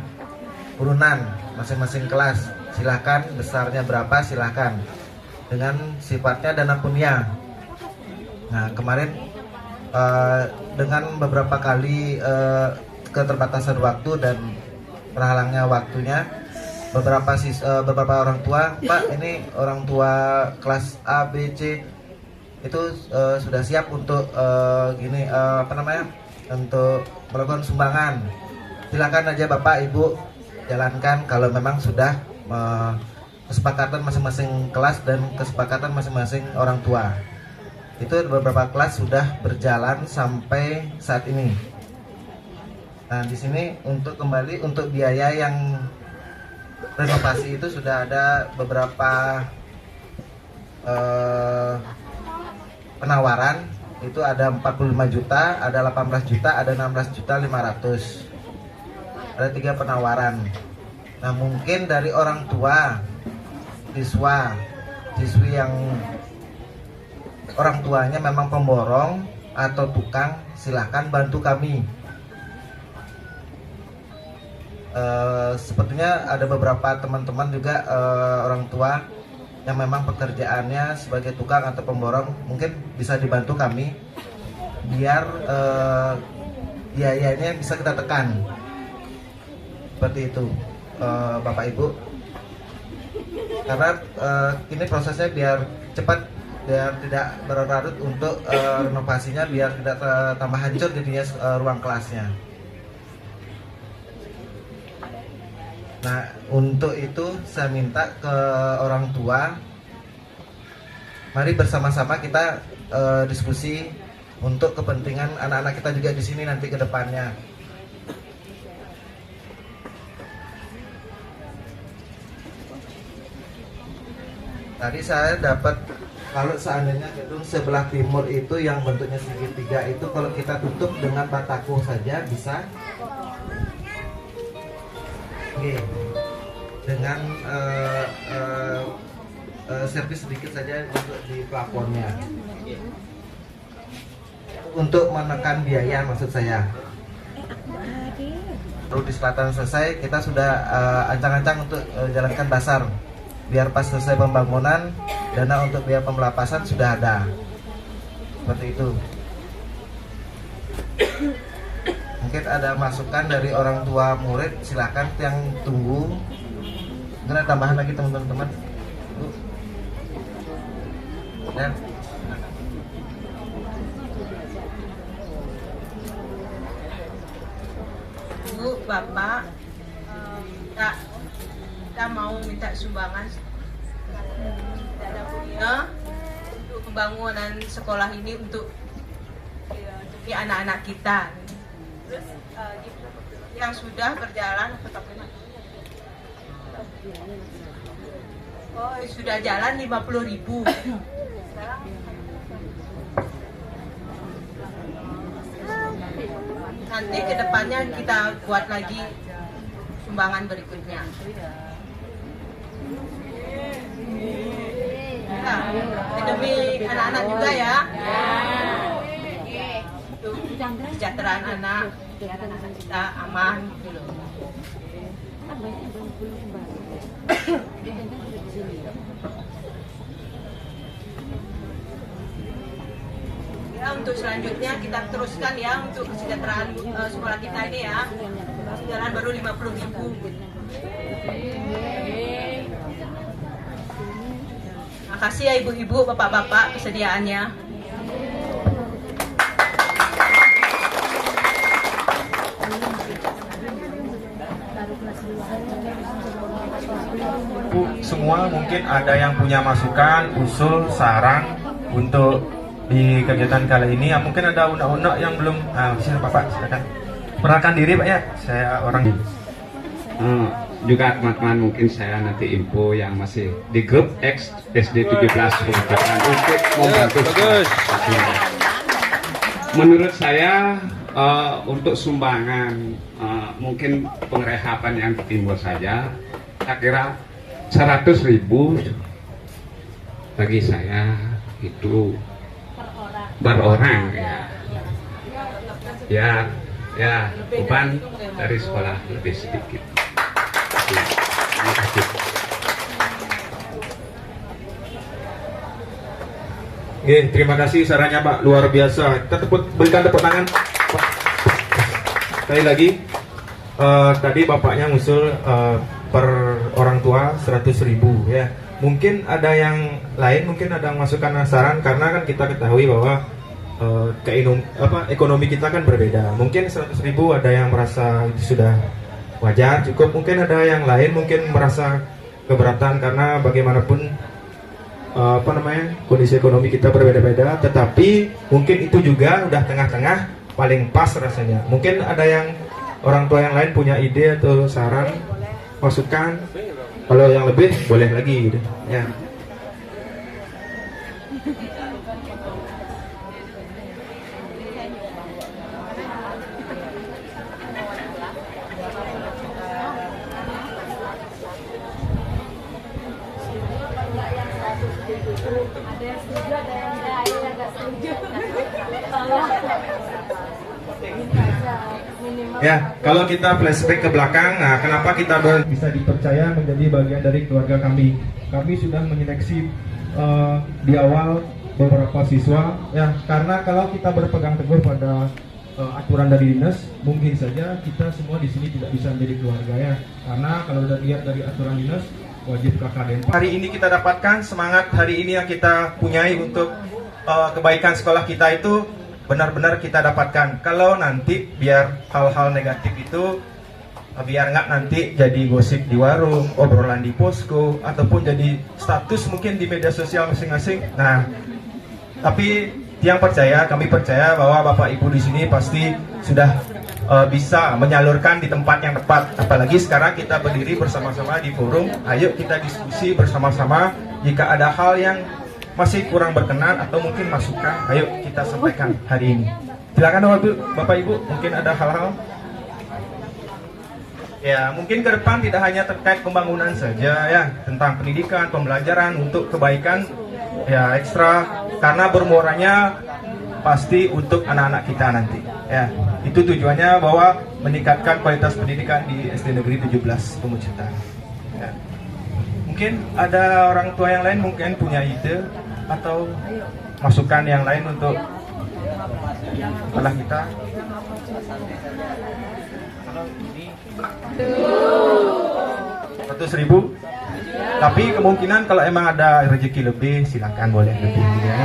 S4: urunan masing-masing kelas, silahkan besarnya berapa silahkan, dengan sifatnya dana punya. Nah, kemarin dengan beberapa kali keterbatasan waktu dan terhalangnya waktunya, beberapa orang tua, Pak, ini orang tua kelas A, B, C itu sudah siap untuk untuk melakukan sumbangan. Silakan aja Bapak Ibu jalankan kalau memang sudah kesepakatan masing-masing kelas dan kesepakatan masing-masing orang tua. Itu beberapa kelas sudah berjalan sampai saat ini. Nah, di sini untuk kembali untuk biaya yang renovasi itu sudah ada beberapa penawaran. Itu ada 45 juta, ada 18 juta, ada 16 juta 500. Ada 3 penawaran. Nah, mungkin dari orang tua siswi yang orang tuanya memang pemborong atau tukang, silahkan bantu kami. Sepertinya ada beberapa teman-teman juga orang tua yang memang pekerjaannya sebagai tukang atau pemborong mungkin bisa dibantu kami biar biayanya bisa kita tekan. Seperti itu, Bapak Ibu. Karena ini prosesnya biar cepat, biar tidak berlarut untuk renovasinya, biar tidak tambah hancur jadinya ruang kelasnya. Nah, untuk itu saya minta ke orang tua, mari bersama-sama kita diskusi untuk kepentingan anak-anak kita juga di sini nanti ke depannya. Tadi saya dapat, kalau seandainya gedung sebelah timur itu yang bentuknya segitiga itu kalau kita tutup dengan batako saja bisa. Oke. Dengan servis sedikit saja untuk di plafonnya. Untuk menekan biaya maksud saya. Lalu di selatan selesai, kita sudah ancang-ancang untuk jalankan dasar. Biar pas selesai pembangunan, dana untuk biaya pemelapasan sudah ada. Seperti itu. Mungkin ada masukan dari orang tua murid, silakan yang tunggu. Mungkin ada tambahan lagi teman-teman. Dan
S5: Bu, Bapak, kita mau minta sumbangan dana kuliah untuk pembangunan sekolah ini untuk anak-anak kita. Terus yang sudah berjalan sudah jalan 50.000. Sekarang nanti kedepannya kita buat lagi sumbangan berikutnya. Nah, demi anak-anak juga ya. Untuk kesejahteraan anak kita aman gitu loh. Ya, untuk selanjutnya kita teruskan ya untuk kesejahteraan sekolah kita ini ya. Jalan baru 50.000. Makasih ya ibu-ibu, bapak-bapak kesediaannya.
S1: Bu, semua mungkin ada yang punya masukan, usul, saran untuk di kegiatan kali ini. Ya, mungkin ada unek-unek yang belum. Silakan Bapak, silakan. Perkenalkan diri Pak ya. Saya orang
S6: juga teman-teman mungkin saya nanti info yang masih di grup X SD 17 merupakan untuk membantu. Menurut saya untuk sumbangan mungkin pengrehapan yang timbul saja, saya kira 100.000 bagi saya itu per orang ya beban dari sekolah lebih sedikit. Terima kasih.
S1: Oke, terima kasih sarannya Pak, luar biasa. Kita berikan tepuk tangan. Sekali lagi, tadi Bapaknya ngusul per orang tua 100.000 ya. Mungkin ada yang lain, mungkin ada masukan saran karena kan kita ketahui bahwa ekonomi kita kan berbeda. Mungkin 100.000 ada yang merasa itu sudah wajar, cukup. Mungkin ada yang lain mungkin merasa keberatan karena bagaimanapun kondisi ekonomi kita berbeda-beda. Tetapi mungkin itu juga udah tengah-tengah, paling pas rasanya. Mungkin ada yang orang tua yang lain punya ide atau saran, masukan. Kalau yang lebih boleh lagi gitu. Ya. Ya, kalau kita flashback ke belakang, nah kenapa kita bisa dipercaya menjadi bagian dari keluarga kami? kami sudah menyeleksi di awal beberapa siswa ya, karena kalau kita berpegang teguh pada aturan dari dinas, mungkin saja kita semua di sini tidak bisa menjadi keluarga ya, karena kalau udah lihat dari aturan dinas wajib KKD. Hari ini kita dapatkan semangat hari ini yang kita punyai untuk kebaikan sekolah kita itu benar-benar kita dapatkan. Kalau nanti biar hal-hal negatif itu biar nggak nanti jadi gosip di warung, obrolan di posko, ataupun jadi status mungkin di media sosial masing-masing. Nah, tapi kami percaya bahwa Bapak Ibu di sini pasti sudah bisa menyalurkan di tempat yang tepat. Apalagi sekarang kita berdiri bersama-sama di forum, ayo kita diskusi bersama-sama. Jika ada hal yang masih kurang berkenan atau mungkin masukan, ayo kita sampaikan hari ini. Silakan Bapak Ibu, mungkin ada hal-hal. Ya, mungkin ke depan tidak hanya terkait pembangunan saja ya, tentang pendidikan, pembelajaran untuk kebaikan ya ekstra, karena bermuaranya pasti untuk anak-anak kita nanti. Ya, itu tujuannya bahwa meningkatkan kualitas pendidikan di SD Negeri 17 Pemucutan. Ya. Mungkin ada orang tua yang lain mungkin punya ide atau masukan yang lain untuk sekolah kita. 100.000, tapi kemungkinan kalau emang ada rezeki lebih silakan boleh lebih ya.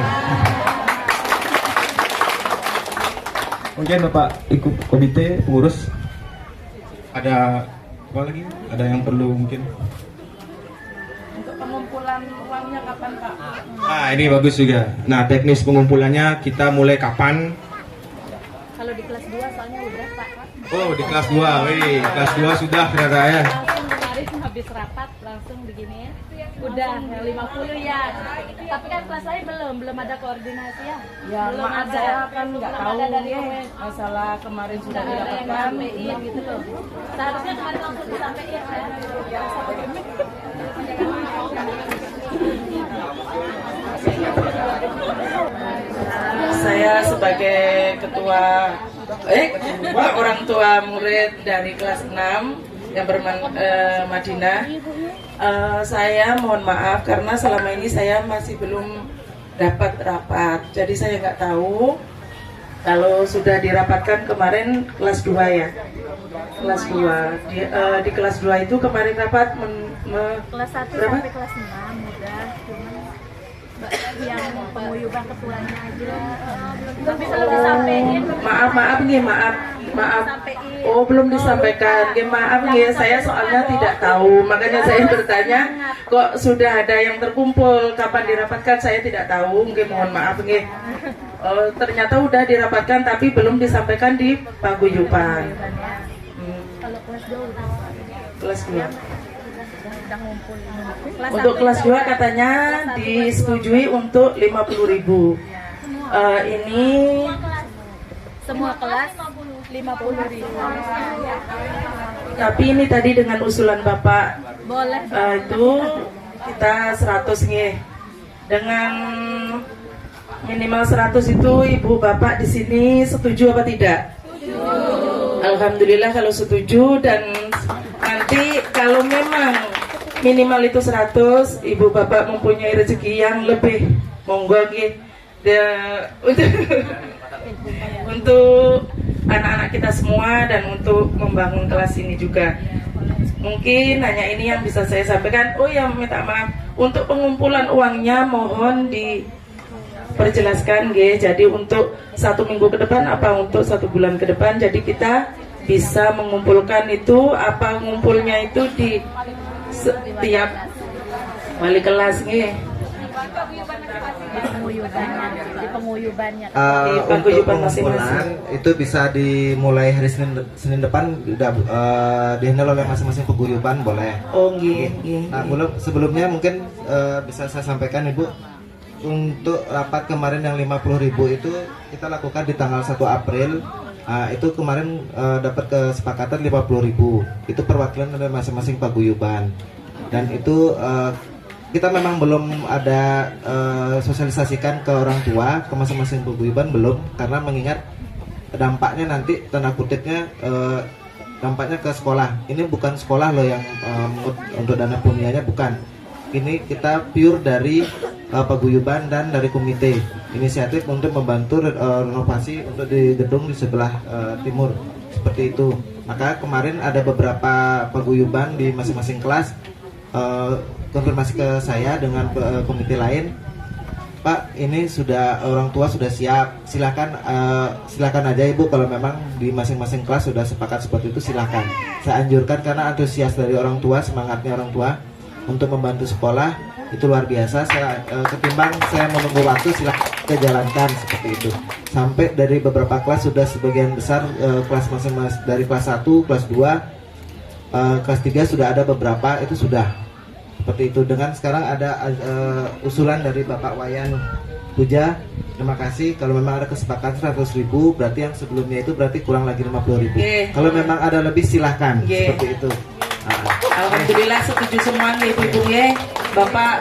S1: Mungkin Bapak ikut komite pengurus, ada apa lagi? Ada yang perlu mungkin?
S7: Untuk pengumpulan uangnya kapan Pak?
S1: Ini bagus juga. Nah, teknis pengumpulannya kita mulai kapan?
S7: Kalau di kelas 2 soalnya udah Pak.
S1: Oh, di kelas 2. Wih, kelas 2 sudah ternyata ya.
S7: Langsung kemarin habis rapat langsung begini ya. Udah 50 ya. Tapi kan kelas lain belum ada koordinasi ya.
S8: Ya
S7: belum
S8: maaf
S7: ada.
S8: saya kan nggak
S7: Belum
S8: tahu
S7: ada dari
S8: ya, masalah kemarin sudah
S7: Nggak ada yang
S8: didapatkan.
S7: nyampein gitu loh. Seharusnya kemarin langsung disampaikan ya.
S8: Saya sebagai ketua orang tua murid dari kelas 6 yang Madinah, saya mohon maaf karena selama ini saya masih belum dapat rapat, jadi saya nggak tahu kalau sudah dirapatkan kemarin kelas 2 ya, kelas 2 di kelas 2 itu kemarin rapat
S7: Kelas 1
S8: berapa?
S7: sampai kelas 6 udah, cuman yang penguyuban ketuanya aja. Tapi belum disampaikan.
S8: Maaf. Oh, belum disampaikan. Maaf ya, saya soalnya tidak tahu. Makanya saya bertanya, kok sudah ada yang terkumpul, kapan dirapatkan saya tidak tahu. Mohon maaf nggih. Ternyata udah dirapatkan tapi belum disampaikan di paguyuban.
S7: Kalau kelas 2 udah.
S8: Kelas 2.
S7: Udah ngumpul.
S8: Untuk kelas 2 katanya disetujui untuk 50.000. Ini
S7: semua kelas 50.000.
S8: tapi ini tadi dengan usulan Bapak
S7: Boleh.
S8: itu kita 100 nggih. Dengan minimal 100 itu Ibu Bapak di sini setuju apa tidak? Alhamdulillah kalau setuju, dan nanti kalau memang minimal itu 100, Ibu Bapak mempunyai rezeki yang lebih, monggo nggih. Untuk anak-anak kita semua dan untuk membangun kelas ini juga. Mungkin hanya ini yang bisa saya sampaikan. Oh ya, minta maaf untuk pengumpulan uangnya mohon diperjelaskan nggih. Jadi untuk 1 minggu ke depan apa untuk 1 bulan ke depan, jadi kita bisa mengumpulkan itu, apa ngumpulnya itu di setiap wali kelas nggih.
S7: Di penguyubannya.
S4: Untuk pengumpulan itu bisa dimulai hari Senin depan, dihandle oleh masing-masing paguyuban boleh.
S8: Oh nggih.
S4: Nah, sebelumnya mungkin bisa saya sampaikan Ibu, untuk rapat kemarin yang 50.000 itu kita lakukan di tanggal 1 April. Itu kemarin dapat kesepakatan 50.000. Itu perwakilan dari masing-masing paguyuban. Dan itu kita memang belum ada sosialisasikan ke orang tua, ke masing-masing paguyuban belum, karena mengingat dampaknya nanti tanda kutipnya dampaknya ke sekolah. Ini bukan sekolah loh yang untuk dana punianya, bukan. ini kita pure dari paguyuban dan dari komite inisiatif untuk membantu renovasi untuk di gedung di sebelah timur seperti itu. Maka kemarin ada beberapa paguyuban di masing-masing kelas konfirmasi ke saya dengan komite lain, Pak, ini sudah orang tua sudah siap, silakan aja Ibu, kalau memang di masing-masing kelas sudah sepakat seperti itu silakan. Saya anjurkan karena antusias dari orang tua, semangatnya orang tua untuk membantu sekolah itu luar biasa. Saya ketimbang saya menunggu waktu, silakan dijalankan seperti itu. Sampai dari beberapa kelas sudah sebagian besar kelas masing-masing dari kelas 1, kelas 2, kelas 3 sudah ada beberapa itu sudah. Seperti itu. Dengan sekarang ada usulan dari Bapak Wayan Puja. Terima kasih. Kalau memang ada kesepakatan 100.000, berarti yang sebelumnya itu berarti kurang lagi 50.000. Kalau memang ada lebih silahkan. Seperti itu.
S8: Alhamdulillah setuju semuanya Ibu-ibu ya. Bapak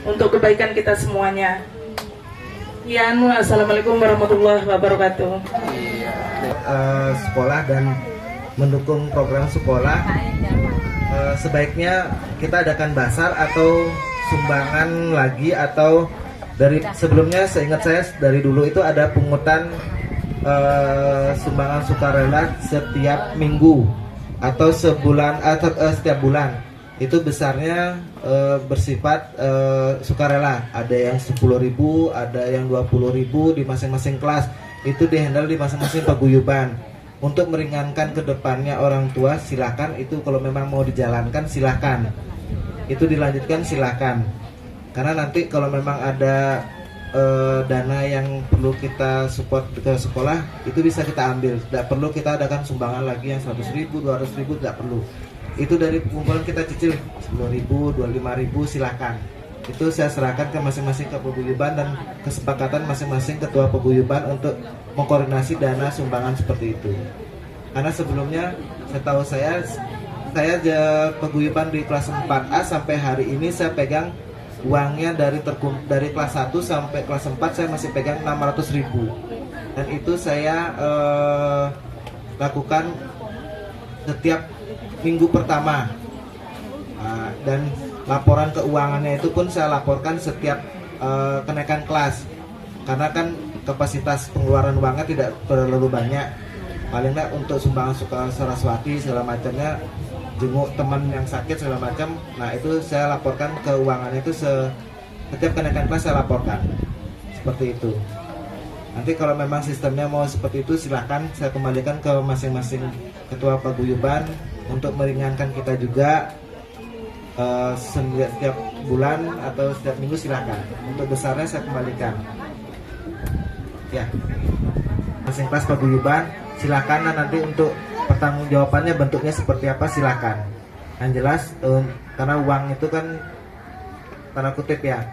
S8: untuk kebaikan kita semuanya. Ya, assalamualaikum warahmatullahi wabarakatuh.
S4: Sekolah dan mendukung program sekolah. Sebaiknya kita adakan basar atau sumbangan lagi, atau dari sebelumnya seingat saya dari dulu itu ada pungutan sumbangan sukarela setiap minggu atau sebulan atau setiap bulan. Itu besarnya bersifat sukarela, ada yang 10.000, ada yang 20.000 di masing-masing kelas. Itu dihandle di masing-masing paguyuban. Untuk meringankan ke depannya orang tua silakan, itu kalau memang mau dijalankan silakan, itu dilanjutkan silakan. Karena nanti kalau memang ada dana yang perlu kita support ke sekolah, itu bisa kita ambil. Tidak perlu kita adakan sumbangan lagi yang 100.000, 200.000, tidak perlu. Itu dari kumpulan kita cicil 10.000, 25.000 silakan. Itu saya serahkan ke masing-masing paguyuban dan kesepakatan masing-masing ketua paguyuban untuk mengkoordinasi dana sumbangan seperti itu. Karena sebelumnya setahu saya paguyuban di kelas 4A sampai hari ini saya pegang uangnya dari kelas 1 sampai kelas 4 saya masih pegang 600.000. Dan itu saya lakukan setiap minggu pertama. Dan laporan keuangannya itu pun saya laporkan setiap kenaikan kelas, karena kan kapasitas pengeluaran uangnya tidak terlalu banyak, paling nggak untuk sumbangan suka Saraswati segala macamnya, jenguk teman yang sakit segala macam. Nah itu saya laporkan keuangannya itu setiap kenaikan kelas saya laporkan seperti itu. Nanti kalau memang sistemnya mau seperti itu silahkan saya kembalikan ke masing-masing ketua paguyuban untuk meringankan kita juga. Setiap bulan atau setiap minggu silakan. Untuk besarnya saya kembalikan. Ya, masing kelas paguyuban silakan. Nah, nanti untuk pertanggungjawabannya bentuknya seperti apa silakan. Yang jelas karena uang itu kan tanda kutip ya,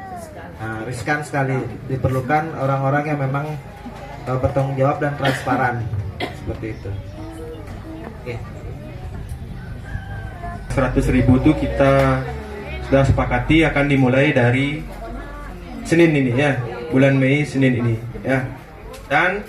S4: riskan sekali. Diperlukan orang-orang yang memang bertanggung jawab dan transparan seperti itu. Oke.
S1: 100.000 itu kita sudah sepakati akan dimulai dari Senin ini ya, bulan Mei Senin ini ya. Dan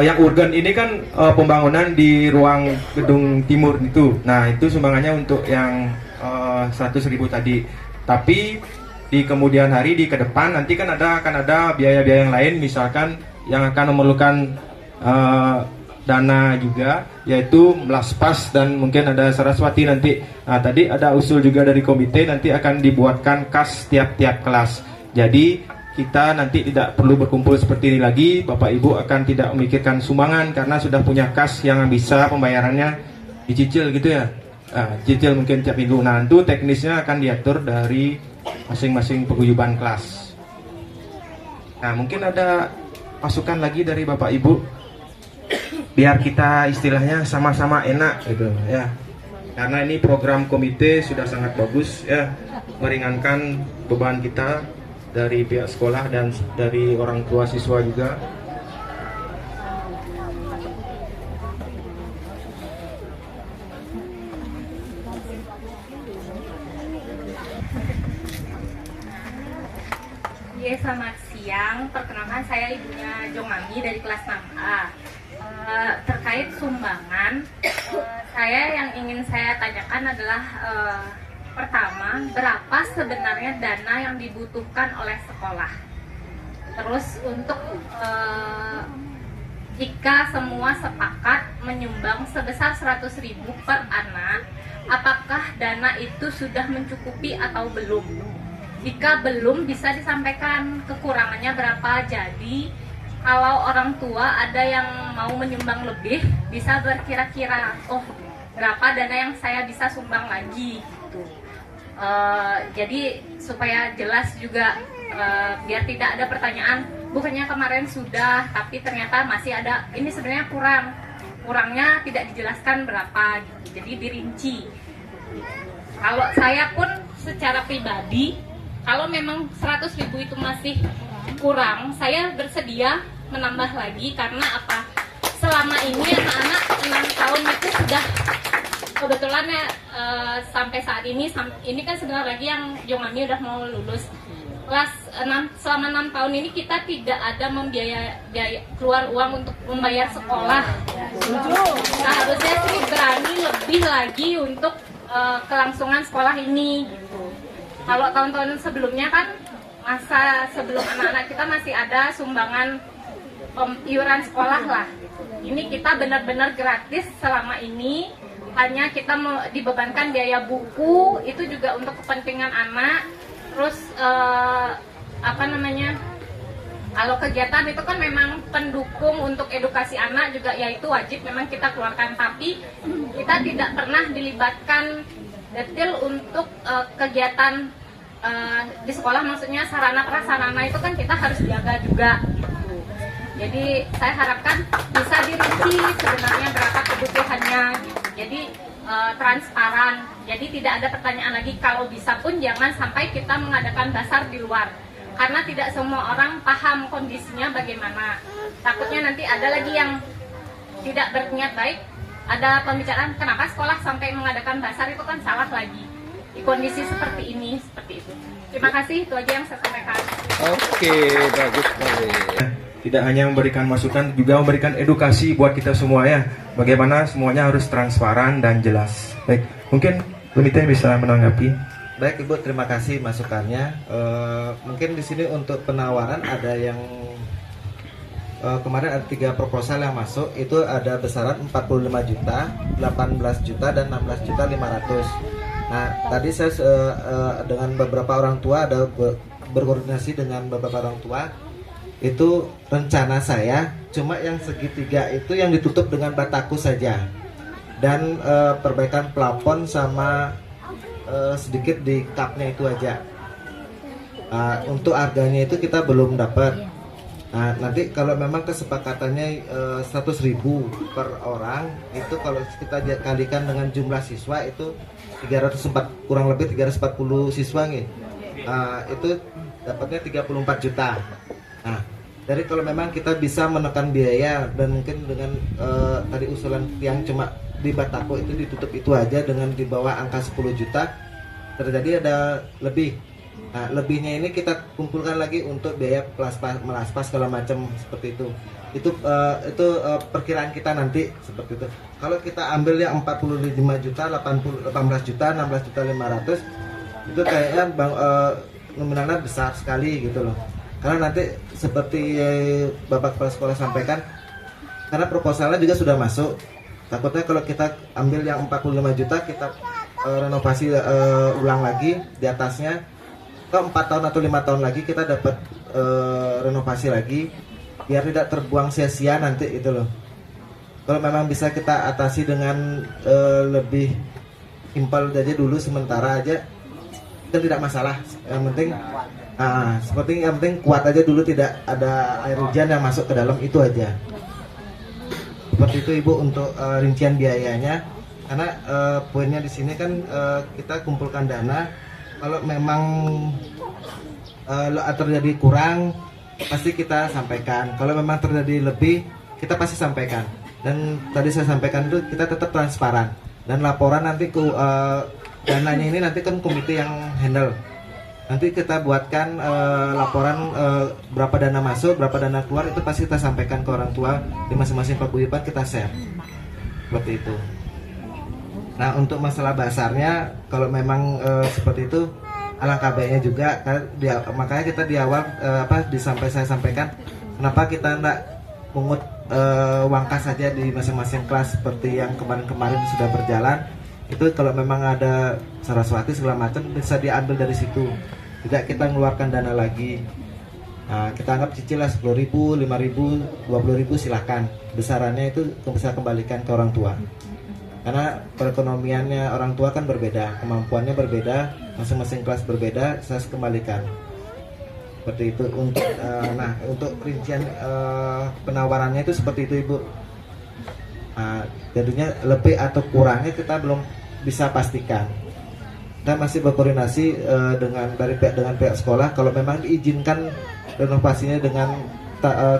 S1: yang urgen ini kan pembangunan di ruang gedung timur itu. Nah itu sumbangannya untuk yang 100.000 tadi. Tapi di kemudian hari di ke depan nanti kan akan ada biaya-biaya yang lain, misalkan yang akan memerlukan dana juga, yaitu Melaspas dan mungkin ada Saraswati nanti. Nah tadi ada usul juga dari komite, nanti akan dibuatkan kas tiap-tiap kelas. Jadi kita nanti tidak perlu berkumpul seperti ini lagi. Bapak Ibu akan tidak memikirkan sumbangan karena sudah punya kas yang bisa pembayarannya dicicil gitu ya. Cicil mungkin tiap minggu. Nah itu teknisnya akan diatur dari masing-masing paguyuban kelas. Nah mungkin ada masukan lagi dari Bapak Ibu, biar kita istilahnya sama-sama enak gitu ya. Karena ini program komite sudah sangat bagus ya, meringankan beban kita dari pihak sekolah dan dari orang tua siswa juga.
S7: Ya, selamat siang. Perkenalkan saya ibunya Jongami dari kelas 6A. Terkait sumbangan, saya yang ingin saya tanyakan adalah pertama, berapa sebenarnya dana yang dibutuhkan oleh sekolah. Terus untuk jika semua sepakat menyumbang sebesar 100.000 per anak, apakah dana itu sudah mencukupi atau belum? Jika belum, bisa disampaikan kekurangannya berapa. Jadi kalau orang tua ada yang mau menyumbang lebih, bisa berkira-kira, oh berapa dana yang saya bisa sumbang lagi gitu. Jadi supaya jelas juga, biar tidak ada pertanyaan, bukannya kemarin sudah tapi ternyata masih ada, ini sebenarnya kurangnya tidak dijelaskan berapa gitu. Jadi dirinci. Kalau saya pun secara pribadi, kalau memang 100.000 itu masih kurang, saya bersedia menambah lagi. Karena apa? Selama ini anak-anak 6 tahun itu sudah kebetulan ya, sampai saat ini kan sebentar lagi yang Jongami udah mau lulus kelas 6. Selama 6 tahun ini kita tidak ada membiayai keluar uang untuk membayar sekolah. Seharusnya sih berani lebih lagi untuk kelangsungan sekolah ini gitu. Kalau tahun-tahun sebelumnya kan, masa sebelum anak-anak kita masih ada sumbangan iuran sekolah lah gitu. Ini kita benar-benar gratis selama ini. Hanya kita dibebankan biaya buku, itu juga untuk kepentingan anak. Terus kalau kegiatan itu kan memang pendukung untuk edukasi anak juga, yaitu wajib memang kita keluarkan. Tapi kita tidak pernah dilibatkan detail untuk kegiatan di sekolah, maksudnya sarana prasarana itu kan kita harus jaga juga gitu. Jadi saya harapkan bisa dirinci sebenarnya berapa kebutuhannya gitu. Jadi transparan, jadi tidak ada pertanyaan lagi. Kalau bisa pun jangan sampai kita mengadakan dasar di luar, karena tidak semua orang paham kondisinya bagaimana. Takutnya nanti ada lagi yang tidak berniat baik, ada pembicaraan kenapa sekolah sampai mengadakan dasar, itu kan salah lagi di kondisi seperti ini, seperti itu. Terima kasih, itu aja yang saya sampaikan.
S6: Oke, bagus sekali.
S1: Tidak hanya memberikan masukan, juga memberikan edukasi buat kita semua ya. Bagaimana semuanya harus transparan dan jelas. Baik, mungkin Lumite bisa menanggapi.
S4: Baik Ibu, terima kasih masukannya. Mungkin di sini untuk penawaran ada yang kemarin ada 3 proposal yang masuk. Itu ada besaran 45 juta, 18 juta, dan 16.500.000. Nah, tadi saya dengan beberapa orang tua ada berkoordinasi dengan beberapa orang tua. Itu rencana saya cuma yang segitiga itu yang ditutup dengan bataku saja, dan perbaikan plafon sama sedikit di kapnya itu aja. Untuk harganya itu kita belum dapat. Nah, nanti kalau memang kesepakatannya 100.000 per orang, itu kalau kita kalikan dengan jumlah siswa itu 304, kurang lebih 340 siswa nih. Itu dapatnya 34 juta. Nah, dari kalau memang kita bisa menekan biaya, dan mungkin dengan tadi usulan yang cuma di Batako itu ditutup itu aja dengan di bawah angka 10 juta, terjadi ada lebih. Nah, lebihnya ini kita kumpulkan lagi untuk biaya melaspas segala macam seperti itu. Itu perkiraan kita nanti seperti itu. Kalau kita ambil yang 45 juta, 18 juta, 16 juta 500, itu kayaknya nominalnya besar sekali gitu loh. Karena nanti seperti Bapak Kepala Sekolah sampaikan, karena proposalnya juga sudah masuk. Takutnya kalau kita ambil yang 45 juta, kita renovasi ulang lagi di atasnya, ke 4 tahun atau 5 tahun lagi kita dapat renovasi lagi, biar tidak terbuang sia-sia nanti itu loh. Kalau memang bisa kita atasi dengan lebih impal aja dulu sementara aja, itu tidak masalah. Yang penting seperti yang penting kuat aja dulu, tidak ada air hujan yang masuk ke dalam, itu aja. Seperti itu Ibu untuk rincian biayanya. Karena poinnya di sini kan kita kumpulkan dana. Kalau memang terjadi kurang, pasti kita sampaikan. Kalau memang terjadi lebih, kita pasti sampaikan. Dan tadi saya sampaikan itu kita tetap transparan. Dan laporan nanti ke dananya ini nanti kan komite yang handle. Nanti kita buatkan laporan berapa dana masuk, berapa dana keluar, itu pasti kita sampaikan ke orang tua di masing-masing paguyuban, kita share. Seperti itu. Nah, untuk masalah basarnya, kalau memang seperti itu, alangkah baiknya juga. Makanya kita di awal saya sampaikan, kenapa kita tidak pungut uang kas saja di masing-masing kelas seperti yang kemarin-kemarin sudah berjalan. Itu kalau memang ada Saraswati segala macam bisa diambil dari situ, tidak kita mengeluarkan dana lagi. Nah, kita anggap cicil lah 10.000, 5.000, 20.000 silahkan. Besarannya itu bisa kembalikan ke orang tua. Karena perekonomiannya orang tua kan berbeda, kemampuannya berbeda, masing-masing kelas berbeda, saya kembalikan. Seperti itu untuk untuk rincian penawarannya itu seperti itu Ibu. Tentunya lebih atau kurangnya kita belum bisa pastikan. Kita masih berkoordinasi dengan pihak sekolah. Kalau memang diizinkan renovasinya dengan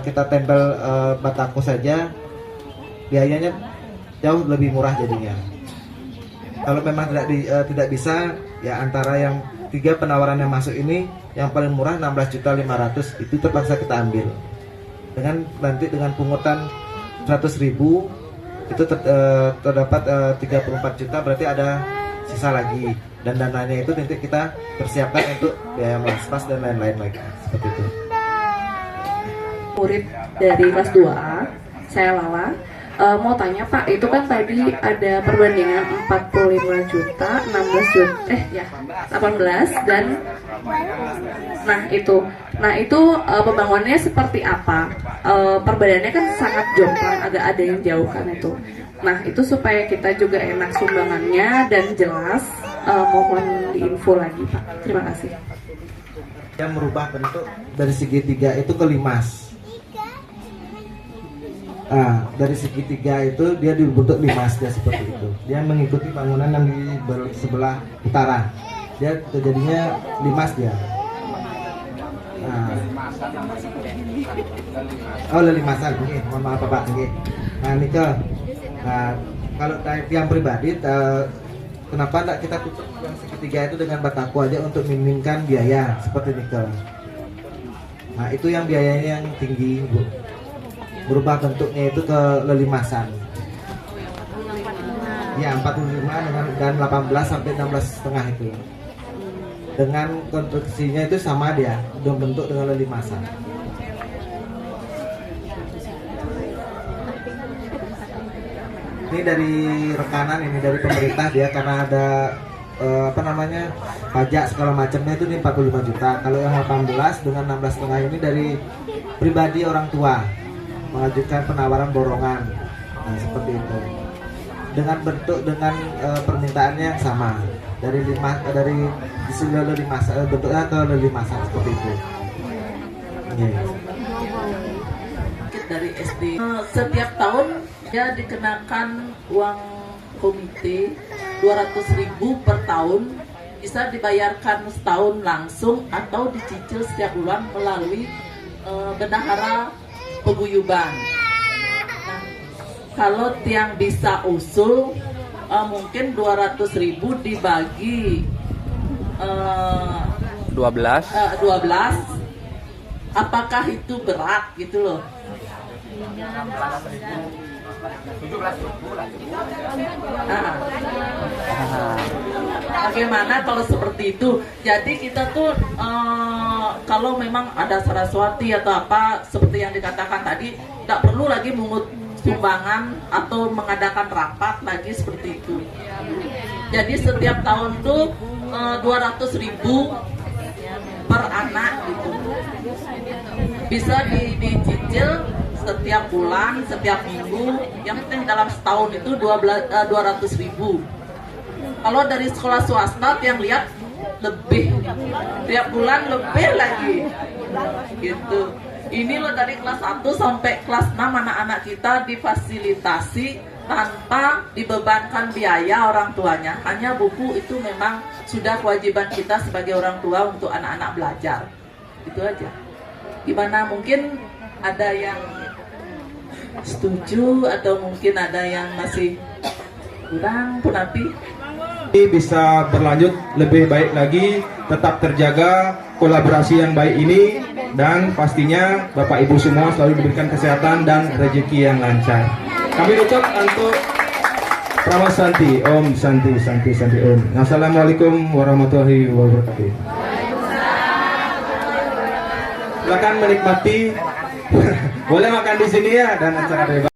S4: kita tempel bataku saja, biayanya jauh lebih murah jadinya. Kalau memang tidak bisa, ya antara yang 3 penawaran yang masuk ini, yang paling murah 16.500.000 itu terpaksa kita ambil. Nanti dengan pungutan 100.000 itu terdapat 34 juta, berarti ada sisa lagi, dan dananya itu nanti kita persiapkan untuk biaya melaspas dan lain-lain lagi, seperti itu.
S9: Murid dari kelas 2A, saya Lala. Mau tanya Pak, itu kan tadi ada perbandingan 45 juta, 18 dan nah itu pembangunannya seperti apa? Perbandingannya kan sangat jomplang, agak ada yang jauh kan itu. Nah, itu supaya kita juga enak sumbangannya dan jelas, mohon diinfo lagi Pak. Terima kasih.
S4: Yang merubah bentuk dari segitiga itu ke limas. Dari segitiga itu dia dibentuk limas, dia seperti itu. Dia mengikuti bangunan yang di sebelah utara. Dia jadinya limas dia. Lelimasan. Mohon maaf Pak. Nah, Nikel. Kalau yang pribadi, kenapa tidak kita tutup yang segitiga itu dengan bataku aja untuk minimkan biaya seperti Nikel. Nah, itu yang biayanya yang tinggi, Bu. Berubah bentuknya itu ke lelimasan. Ya, 45 dan 18 sampai 16,5 itu. Dengan konstruksinya itu sama dia, bentuk dengan lelimasan. Ini dari rekanan, ini dari pemerintah dia, karena ada pajak segala macamnya itu nih 45 juta. Kalau yang 18 dengan 16,5 ini dari pribadi orang tua mengajukan penawaran borongan. Nah, seperti itu. Dengan bentuk permintaannya yang sama. Dari bentuknya ke lelimasan seperti itu.
S8: Dari SD. Setiap tahun dia dikenakan uang komite 200.000 per tahun, bisa dibayarkan setahun langsung atau dicicil setiap bulan melalui bendahara paguyuban. Nah, kalau tiang bisa usul, mungkin 200.000 dibagi 12. Apakah itu berat gitu loh? Bagaimana kalau seperti itu? Jadi kita tuh kalau memang ada Saraswati atau apa seperti yang dikatakan tadi, tidak perlu lagi mengut sumbangan atau mengadakan rapat lagi seperti itu. Jadi setiap tahun tuh 200.000 per anak gitu. Bisa dicicil setiap bulan, setiap minggu. Yang penting dalam setahun itu 200.000. Kalau dari sekolah swasta yang lihat lebih, tiap bulan lebih lagi gitu. Ini loh dari kelas 1 sampai kelas 6 anak-anak kita difasilitasi tanpa dibebankan biaya orang tuanya. Hanya buku itu memang sudah kewajiban kita sebagai orang tua untuk anak-anak belajar. Itu aja. Gimana, mungkin ada yang setuju atau mungkin ada yang masih kurang, Punapi?
S1: Bisa berlanjut lebih baik lagi, tetap terjaga kolaborasi yang baik ini, dan pastinya Bapak Ibu semua selalu diberikan kesehatan dan rezeki yang lancar. Kami tutup untuk Pramasanti, Om Santi, Santi, Santi Om. Assalamualaikum warahmatullahi wabarakatuh. Silakan menikmati, boleh makan di sini ya, dan acara bebas.